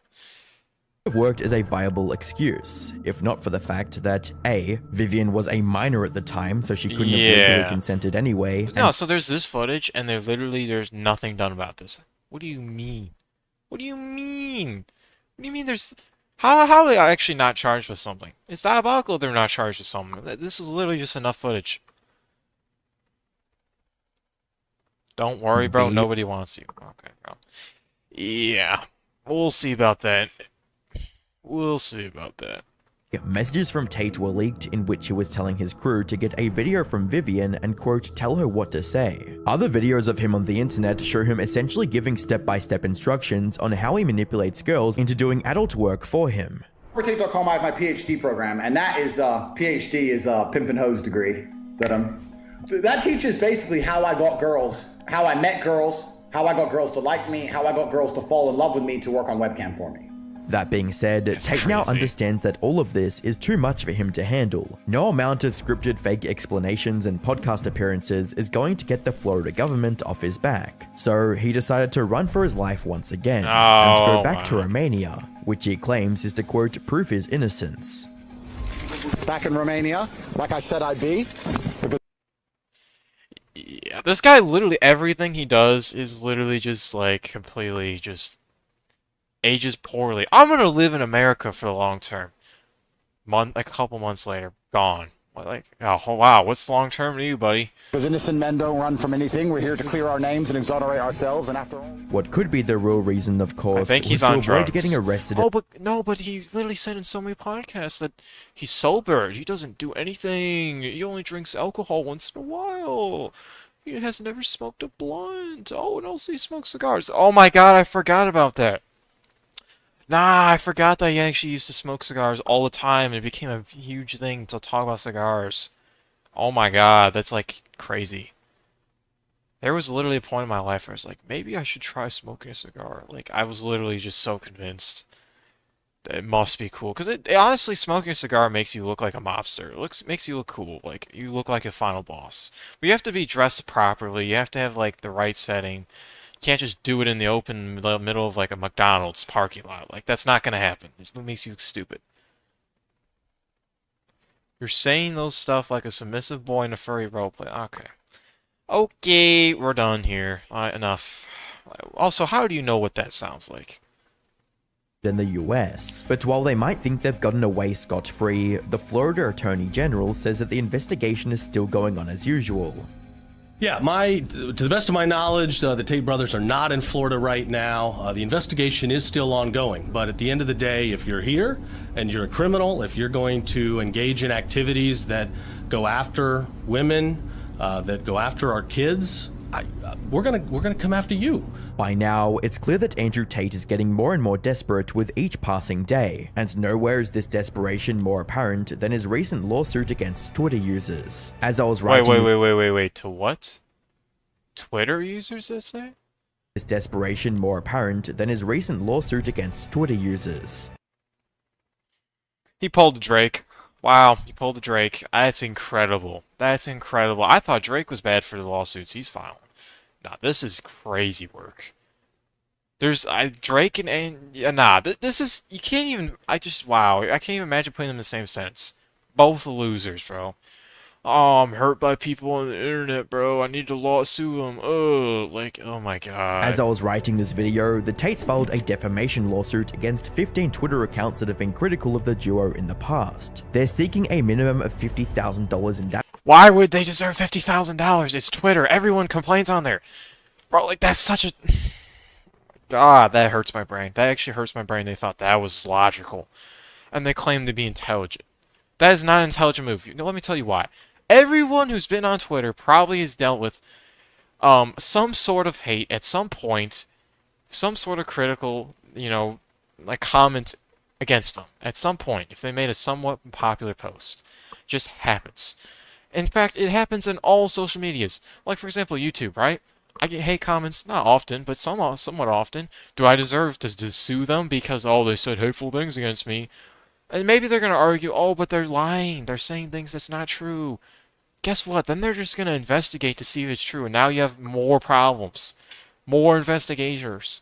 Have worked as a viable excuse, if not for the fact that A, Vivian was a minor at the time, so she couldn't have legally consented anyway. No, so there's this footage, and there's nothing done about this. What do you mean? What do you mean? What do you mean there's... How are they actually not charged with something? It's diabolical they're not charged with something. This is literally just enough footage. Don't worry, bro. Nobody wants you. Okay, bro. Yeah. We'll see about that. We'll see about that. Messages from Tate were leaked in which he was telling his crew to get a video from Vivian and quote, tell her what to say. Other videos of him on the internet show him essentially giving step-by-step instructions on how he manipulates girls into doing adult work for him. Tate.com, I have my PhD program, and that is, PhD is a pimp and hose degree that teaches basically how I got girls, how I met girls, how I got girls to like me, how I got girls to fall in love with me to work on webcam for me. That being said, Tate now understands that all of this is too much for him to handle. No amount of scripted fake explanations and podcast appearances is going to get the Florida government off his back. So he decided to run for his life once again, and to go back to Romania, which he claims is to quote, prove his innocence. Back in Romania, like I said I'd be. Yeah, this guy literally, everything he does is literally just like completely just ages poorly. I'm gonna live in America for the long term. A couple months later, gone. Like, oh wow, what's long term to you, buddy? Because innocent men don't run from anything. We're here to clear our names and exonerate ourselves, and after all... What could be the real reason, of course, I think he's was on to avoid drugs. getting arrested. Oh, but no, but he literally said in so many podcasts that he's sober. He doesn't do anything. He only drinks alcohol once in a while. He has never smoked a blunt. Oh, and also he smokes cigars. Oh my god, I forgot about that. Nah, I forgot that he actually used to smoke cigars all the time, and it became a huge thing to talk about cigars. Oh my god, that's like crazy. There was literally a point in my life where I was like, maybe I should try smoking a cigar. Like, I was literally just so convinced that it must be cool. Because honestly, smoking a cigar makes you look like a mobster. It makes you look cool. Like, you look like a final boss. But you have to be dressed properly. You have to have, like, the right setting. You can't just do it in the open middle of, like, a McDonald's parking lot. Like, that's not going to happen. It just makes you look stupid. You're saying those stuff like a submissive boy in a furry roleplay. Okay. Okay, we're done here. Enough. Also, how do you know what that sounds like? In the US. But while they might think they've gotten away scot-free, the Florida Attorney General says that the investigation is still going on as usual. Yeah, to the best of my knowledge, the Tate brothers are not in Florida right now. The investigation is still ongoing, but at the end of the day, if you're here and you're a criminal, if you're going to engage in activities that go after women, that go after our kids, we're gonna come after you. By now, it's clear that Andrew Tate is getting more and more desperate with each passing day, and nowhere is this desperation more apparent than his recent lawsuit against Twitter users. As I was writing... Wait, to what? Twitter users, they say? This desperation more apparent than his recent lawsuit against Twitter users. He pulled Drake. Wow, he pulled the Drake. That's incredible. That's incredible. I thought Drake was bad for the lawsuits he's filing. Nah, this is crazy work. There's Drake this is, you can't even, wow, I can't even imagine putting them in the same sentence. Both losers, bro. Oh, I'm hurt by people on the internet, bro. I need to lawsuit them. Oh, like, oh my god. As I was writing this video, the Tates filed a defamation lawsuit against 15 Twitter accounts that have been critical of the duo in the past. They're seeking a minimum of $50,000 in damage. Why would they deserve $50,000? It's Twitter. Everyone complains on there. Bro, like, that's such a... God, that hurts my brain. That actually hurts my brain. They thought that was logical. And they claim to be intelligent. That is not an intelligent move. Let me tell you why. Everyone who's been on Twitter probably has dealt with some sort of hate at some point, some sort of critical, like comment against them at some point if they made a somewhat popular post. Just happens. In fact, it happens in all social medias. Like, for example, YouTube, right? I get hate comments, not often, but somewhat often. Do I deserve to sue them because, oh, they said hateful things against me? And maybe they're going to argue, oh, but they're lying. They're saying things that's not true. Guess what? Then they're just going to investigate to see if it's true. And now you have more problems. More investigators.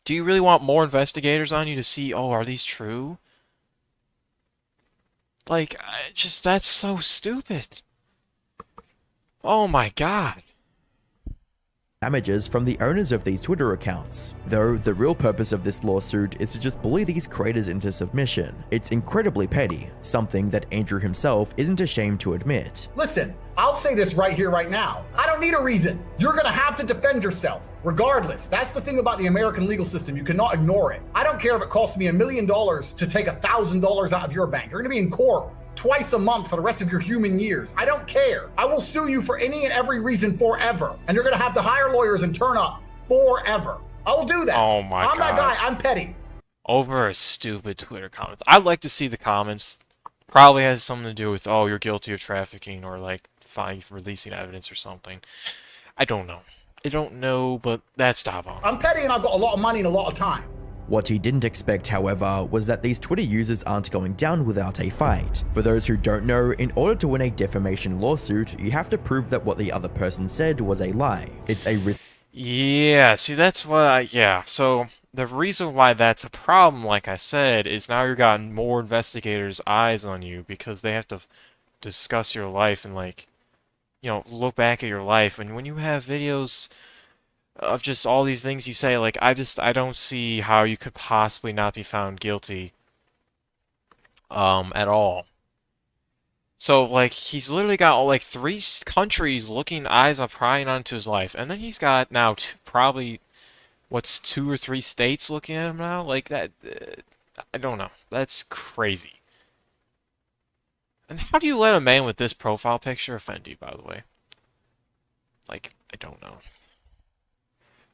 Do you really want more investigators on you to see, oh, are these true? Like, that's so stupid. Oh my god. damages from the owners of these Twitter accounts. Though the real purpose of this lawsuit is to just bully these creators into submission. It's incredibly petty, something that Andrew himself isn't ashamed to admit. Listen, I'll say this right here, right now. I don't need a reason. You're gonna have to defend yourself, regardless. That's the thing about the American legal system. You cannot ignore it. I don't care if it costs me $1 million to take $1,000 out of your bank. You're gonna be in court twice a month for the rest of your human years. I don't care. I will sue you for any and every reason forever. And you're gonna have to hire lawyers and turn up forever. I will do that. Oh my God. I'm that guy. I'm petty. Over a stupid Twitter comments. I'd like to see the comments. Probably has something to do with, oh, you're guilty of trafficking, or like fine for releasing evidence or something. I don't know. I don't know, but that's stop on. I'm petty and I've got a lot of money and a lot of time. What he didn't expect, however, was that these Twitter users aren't going down without a fight. For those who don't know, in order to win a defamation lawsuit, you have to prove that what the other person said was a lie. It's a risk. Yeah, see, that's what yeah, so the reason why that's a problem, like I said, is now you're gotten more investigators' eyes on you because they have to discuss your life and, like, you know, look back at your life. And when you have videos of just all these things you say, like, I don't see how you could possibly not be found guilty at all. So, like, he's literally got, like, 3 countries looking eyes on prying onto his life, and then he's got now probably, what's 2 or 3 states looking at him now? Like, that, I don't know. That's crazy. And how do you let a man with this profile picture offend you, by the way? Like, I don't know.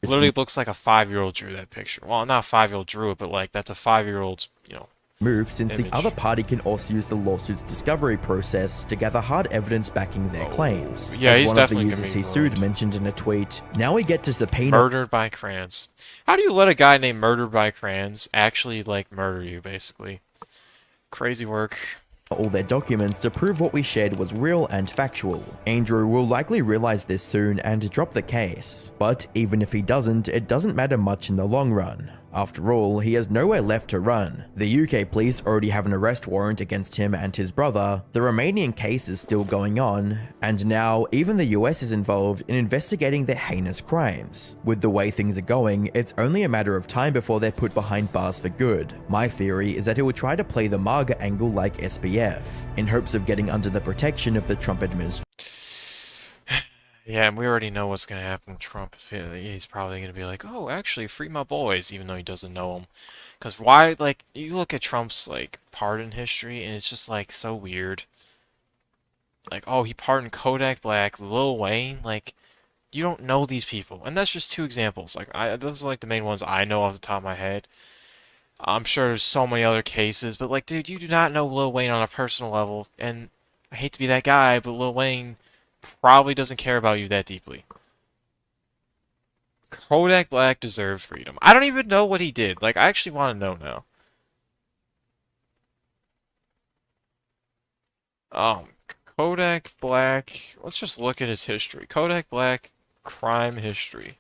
It literally looks like a 5-year-old drew that picture. Well, not a 5-year-old drew it, but, like, that's a 5-year-old's, you know, move, since image. The other party can also use the lawsuit's discovery process to gather hard evidence backing their claims. Yeah, As he's one of the definitely users he sued mentioned in a tweet, now we get to subpoena Murdered by Crayons. How do you let a guy named Murdered by Crayons actually, like, murder you, basically? Crazy work. all their documents to prove what we shared was real and factual. Andrew will likely realize this soon and drop the case. But even if he doesn't, it doesn't matter much in the long run. After all, he has nowhere left to run. The UK police already have an arrest warrant against him and his brother, the Romanian case is still going on, and now even the US is involved in investigating their heinous crimes. With the way things are going, it's only a matter of time before they're put behind bars for good. My theory is that he will try to play the MAGA angle like SBF, in hopes of getting under the protection of the Trump administration. Yeah, and we already know what's going to happen with Trump. He's probably going to be like, oh, actually, free my boys, even though he doesn't know them. Because why, like, you look at Trump's, like, pardon history, and it's just, like, so weird. Like, oh, he pardoned Kodak Black, Lil Wayne, like, you don't know these people. And that's just 2 examples. Like, those are, like, the main ones I know off the top of my head. I'm sure there's so many other cases, but, like, dude, you do not know Lil Wayne on a personal level, and I hate to be that guy, but Lil Wayne probably doesn't care about you that deeply. Kodak Black deserved freedom. I don't even know what he did. Like, I actually want to know now. Kodak Black. Let's just look at his history. Kodak Black crime history.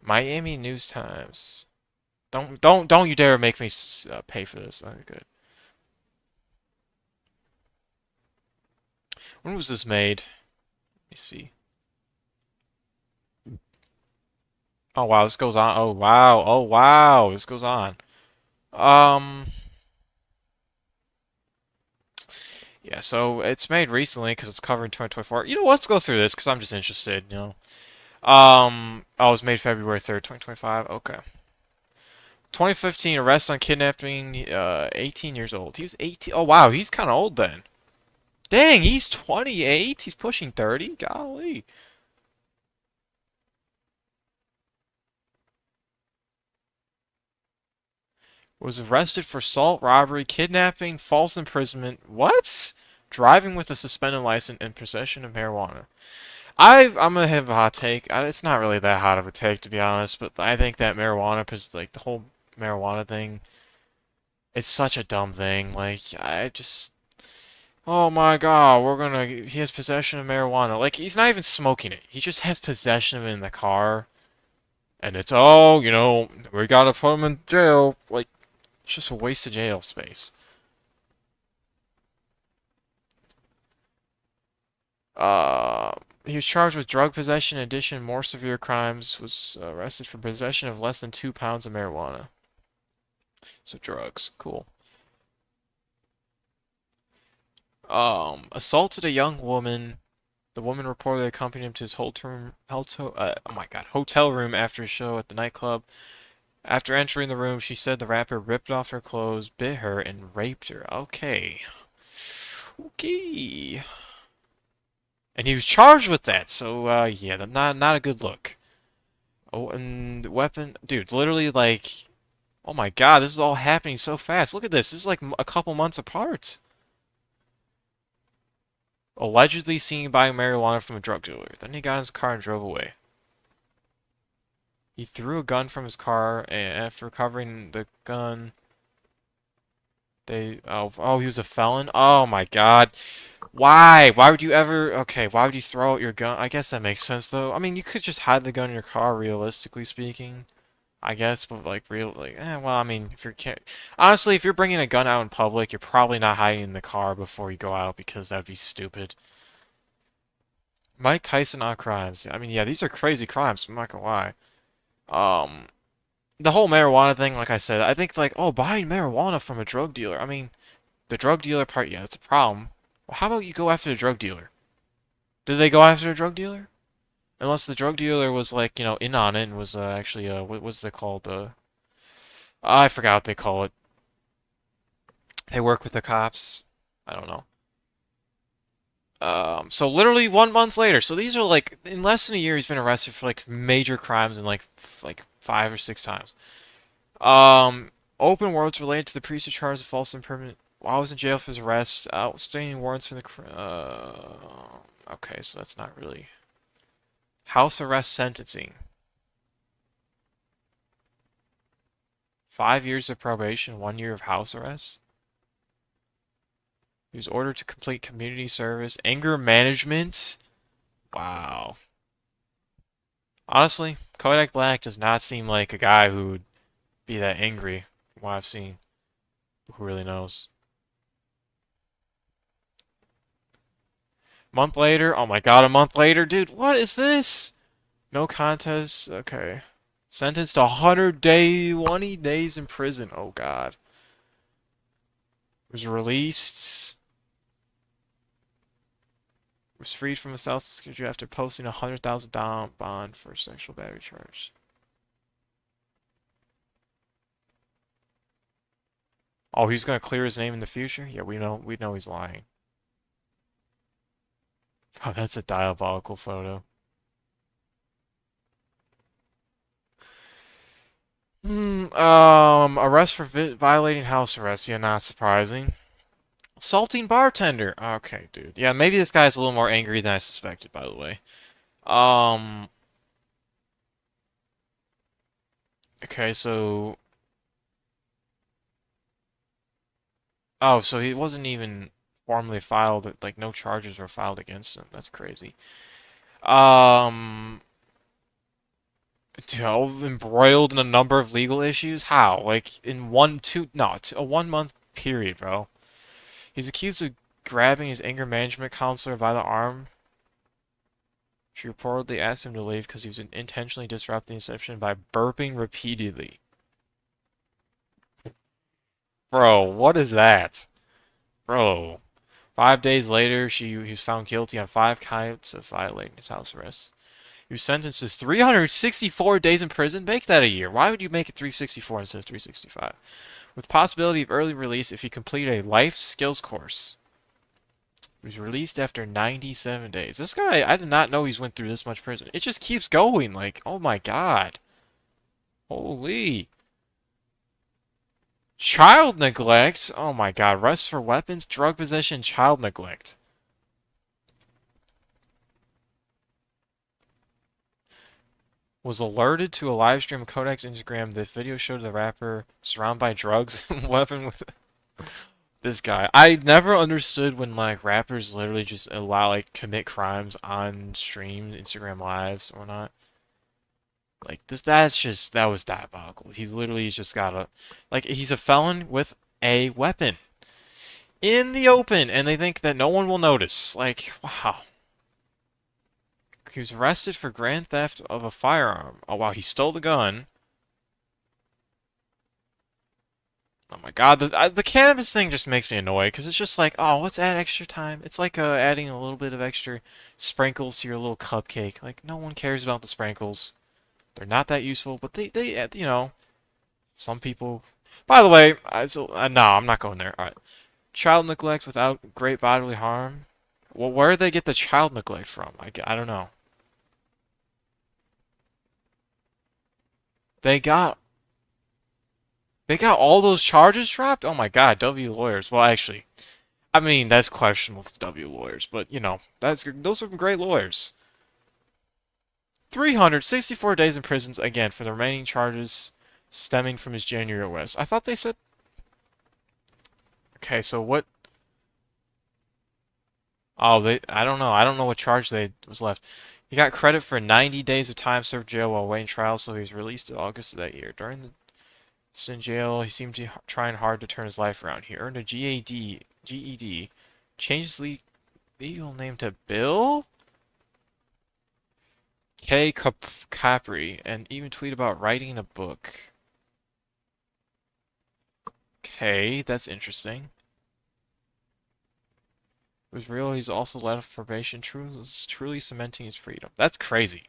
Miami News Times. Don't you dare make me pay for this. Okay, good. When was this made? Let me see. Oh wow, this goes on. Oh wow, this goes on. Yeah, so it's made recently because it's covering 2024. You know, let's go through this because I'm just interested, you know. Oh, it was made February 3rd, 2025. Okay. 2015, arrest on kidnapping, 18 years old. He was 18. Oh wow, he's kind of old then. Dang, he's 28? He's pushing 30? Golly. Was arrested for assault, robbery, kidnapping, false imprisonment. What? Driving with a suspended license and possession of marijuana. I'm gonna have a hot take. It's not really that hot of a take, to be honest, but I think that marijuana, like, the whole marijuana thing is such a dumb thing. Like, I just... Oh my god, he has possession of marijuana. Like, he's not even smoking it. He just has possession of it in the car. And it's, oh, you know, we gotta put him in jail. Like, it's just a waste of jail space. He was charged with drug possession. In addition, more severe crimes. Was arrested for possession of less than 2 pounds of marijuana. So drugs, cool. Assaulted a young woman. The woman reportedly accompanied him to his hotel room after a show at the nightclub. After entering the room, she said the rapper ripped off her clothes, bit her, and raped her. Okay. Okay. And he was charged with that, so, yeah, not a good look. Oh, and the weapon... Dude, literally, like... Oh my god, this is all happening so fast. Look at this. This is like a couple months apart. Allegedly seen buying marijuana from a drug dealer. Then he got in his car and drove away. He threw a gun from his car, and after recovering the gun... Oh, he was a felon? Oh my god. Why? Why would you ever... Okay, why would you throw out your gun? I guess that makes sense, though. I mean, you could just hide the gun in your car, realistically speaking. I guess, but well, I mean, if you're... Honestly, if you're bringing a gun out in public, you're probably not hiding in the car before you go out, because that would be stupid. Mike Tyson on crimes. I mean, yeah, these are crazy crimes, I'm not gonna lie. The whole marijuana thing, like I said, I think, like, oh, buying marijuana from a drug dealer. I mean, the drug dealer part, yeah, that's a problem. Well, how about you go after the drug dealer? Did they go after the drug dealer? Unless the drug dealer was, like, you know, in on it and was, actually, what was it called? I forgot what they call it. They work with the cops. I don't know. So literally 1 month later. So these are, like, in less than a year, he's been arrested for, like, major crimes and, like 5 or 6 times. Open warrants related to the priesthood charge of false imprisonment while I was in jail for his arrest. Outstanding warrants for the... okay, so that's not really... House arrest sentencing. 5 years of probation, 1 year of house arrest. He was ordered to complete community service. Anger management? Wow. Honestly, Kodak Black does not seem like a guy who would be that angry from what I've seen. Who really knows? Month later? Oh my god, a month later? Dude, what is this? No contest? Okay. Sentenced to 120 days in prison. Oh god. Was released. Was freed from the South Security after posting a $100,000 bond for a sexual battery charge. Oh, he's gonna clear his name in the future? Yeah, we know he's lying. Oh, that's a diabolical photo. Arrest for violating house arrest. Yeah, not surprising. Assaulting bartender. Okay, dude. Yeah, maybe this guy's a little more angry than I suspected, by the way. Okay, so... Oh, so he wasn't even formally filed, like, no charges were filed against him. That's crazy. Dude, embroiled in a number of legal issues? How? Like, in a 1 month period, bro. He's accused of grabbing his anger management counselor by the arm. She reportedly asked him to leave because he was intentionally disrupting the session by burping repeatedly. Bro, what is that? Bro. 5 days later, he was found guilty on 5 counts of violating his house arrest. He was sentenced to 364 days in prison. Make that a year. Why would you make it 364 instead of 365? With possibility of early release if he completed a life skills course. He was released after 97 days. This guy, I did not know he's went through this much prison. It just keeps going. Like, oh my god. Holy. Child neglect? Oh my god. Arrest for weapons, drug possession, child neglect. Was alerted to a live stream of Kodak's Instagram. The video showed the rapper surrounded by drugs and weapon with this guy. I never understood when, like, rappers literally just commit crimes on stream, Instagram lives or not. Like, that was diabolical. He's literally just got he's a felon with a weapon. In the open, and they think that no one will notice. Like, wow. He was arrested for grand theft of a firearm. Oh, wow, he stole the gun. Oh my god, the cannabis thing just makes me annoyed, because it's just like, oh, let's add extra time. It's like adding a little bit of extra sprinkles to your little cupcake. Like, no one cares about the sprinkles. They're not that useful, but they you know, some people... By the way, no, I'm not going there. Alright. Child neglect without great bodily harm. Well, where did they get the child neglect from? I don't know. They got all those charges dropped? Oh my god, W lawyers. Well, actually, I mean, that's questionable with W lawyers, but, you know, those are great lawyers. 364 days in prison, again, for the remaining charges stemming from his January arrest. I thought they said... Okay, so what... Oh, I don't know. I don't know what charge was left. He got credit for 90 days of time served jail while awaiting trial, so he was released in August of that year. During the in jail, he seemed to be trying hard to turn his life around. He earned a GED, changed his legal name to Bill K. Capri, and even tweeted about writing a book. Okay, that's interesting. It was real. He's also let off probation, truly cementing his freedom. That's crazy.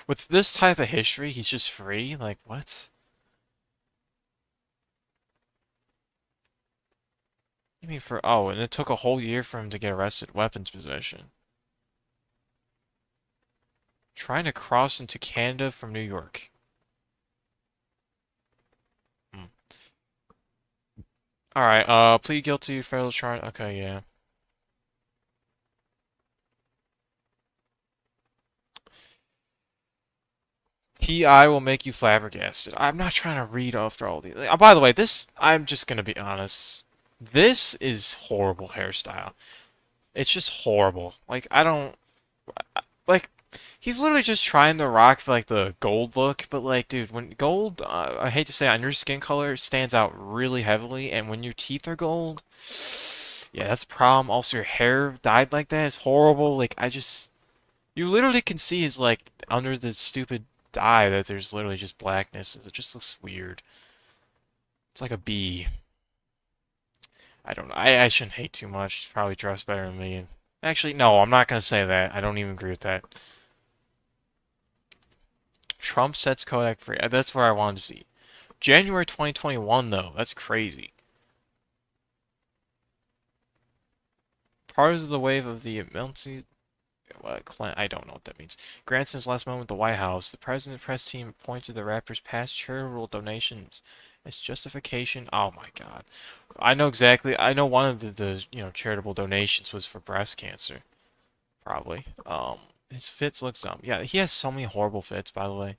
With this type of history, he's just free? Like, what? You mean oh, and it took a whole year for him to get arrested. Weapons possession. Trying to cross into Canada from New York. Alright, plead guilty to federal charge. Okay, yeah. PI will make you flabbergasted. I'm not trying to read after all these. By the way, I'm just gonna be honest. This is horrible hairstyle. It's just horrible. Like, like, he's literally just trying to rock, like, the gold look, but, like, dude, when gold, I hate to say, on your skin color stands out really heavily, and when your teeth are gold, yeah, that's a problem. Also, your hair dyed like that is horrible. Like, you literally can see his, like, under the stupid dye that there's literally just blackness. It just looks weird. It's like a bee. I don't know. I shouldn't hate too much. He's probably dressed better than me. Actually, no, I'm not going to say that. I don't even agree with that. Trump sets Kodak free. That's where I wanted to see. January 2021, though. That's crazy. Part of the wave of the emergency... I don't know what that means. Granson's last moment at the White House. The president press team appointed the rapper's past charitable donations as justification. Oh my god. I know exactly. I know one of the charitable donations was for breast cancer. Probably. His fits look dumb. Yeah, he has so many horrible fits, by the way.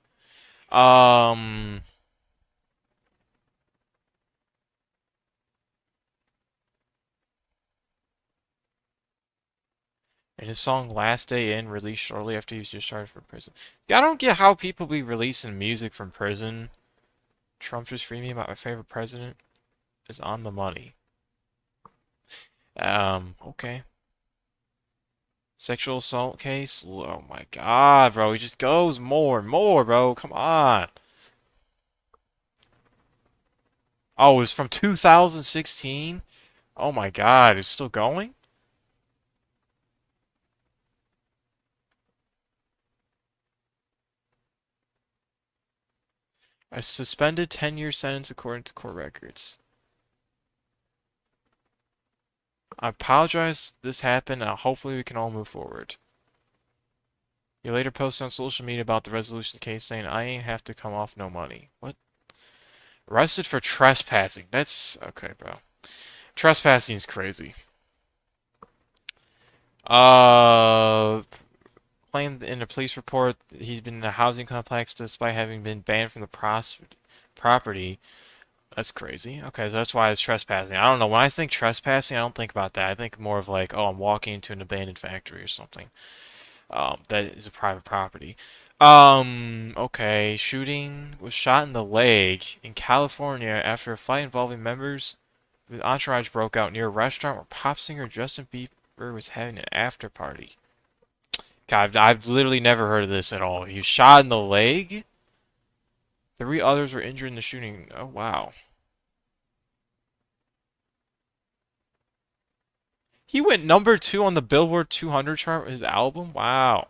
And his song Last Day In, released shortly after he was discharged from prison. I don't get how people be releasing music from prison. Trump just freed me about my favorite president is on the money. Okay. Sexual assault case? Oh my god, bro. He just goes more and more, bro. Come on. Oh, it was from 2016? Oh my god, it's still going? A suspended 10-year sentence according to court records. I apologize this happened. Hopefully we can all move forward. He later posted on social media about the resolution of the case saying, I ain't have to come off no money. What? Arrested for trespassing. That's... Okay, bro. Trespassing is crazy. Claimed in a police report he's been in a housing complex despite having been banned from the property. That's crazy. Okay, so that's why it's trespassing. I don't know. When I think trespassing, I don't think about that. I think more of like, oh, I'm walking into an abandoned factory or something. That is a private property. Okay. Shooting was shot in the leg in California after a fight involving members. The entourage broke out near a restaurant where pop singer Justin Bieber was having an after party. God, I've literally never heard of this at all. He was shot in the leg? 3 others were injured in the shooting. Oh, wow. He went #2 on the Billboard 200 chart with his album? Wow.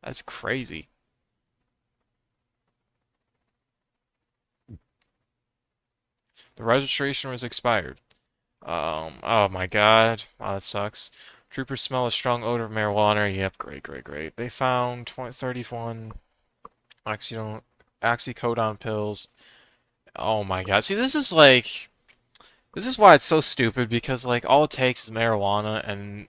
That's crazy. The registration was expired. Oh my god. Wow, that sucks. Troopers smell a strong odor of marijuana. Yep, great, great, great. They found 31 oxycodone pills. Oh my god. See, this is why it's so stupid, because like all it takes is marijuana, and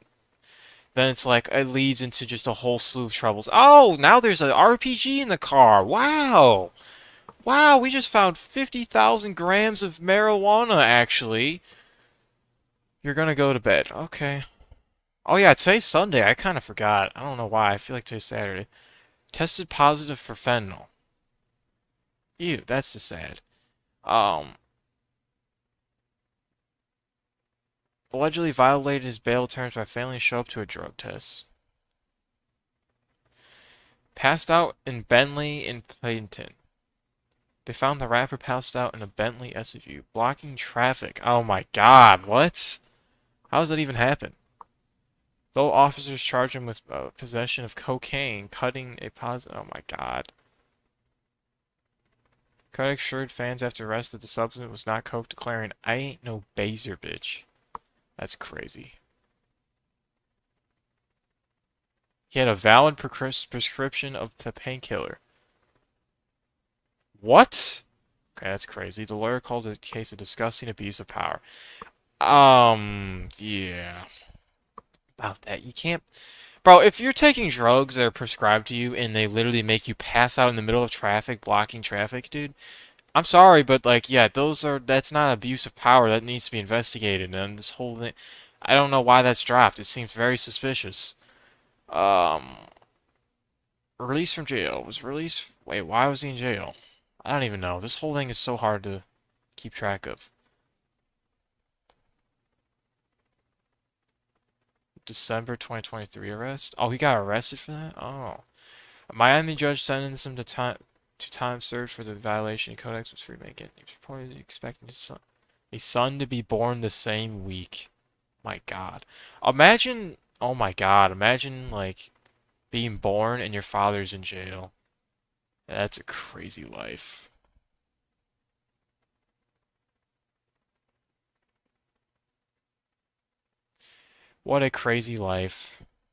then it's like it leads into just a whole slew of troubles. Oh, now there's an RPG in the car. Wow. Wow, we just found 50,000 grams of marijuana, actually. You're gonna go to bed. Okay. Oh yeah, today's Sunday. I kind of forgot. I don't know why. I feel like today's Saturday. Tested positive for fentanyl. Ew, that's just sad. Um, Allegedly violated his bail terms by failing to show up to a drug test. Passed out in Bentley in Payton. They found the rapper passed out in a Bentley SUV, blocking traffic. Oh my god, what? How does that even happen? Though officers charged him with possession of cocaine, cutting a positive. Oh my god. Kodak assured fans after arrest that the substance was not coke, declaring, "I ain't no baser, bitch." That's crazy. He had a valid prescription of the painkiller. What? Okay, that's crazy. The lawyer calls the case a disgusting abuse of power. Yeah. About that. You can't... Bro, if you're taking drugs that are prescribed to you and they literally make you pass out in the middle of traffic, blocking traffic, dude, I'm sorry, but like, yeah, that's not abuse of power. That needs to be investigated. And this whole thing, I don't know why that's dropped. It seems very suspicious. Released from jail. Was released... Wait, why was he in jail? I don't even know. This whole thing is so hard to keep track of. December 2023 arrest. Oh, he got arrested for that? Oh. A Miami judge sentenced him to time served for the violation of codex was free making. He was reportedly expecting a son to be born the same week. My god. Imagine, oh my god, imagine like being born and your father's in jail. That's a crazy life. What a crazy life.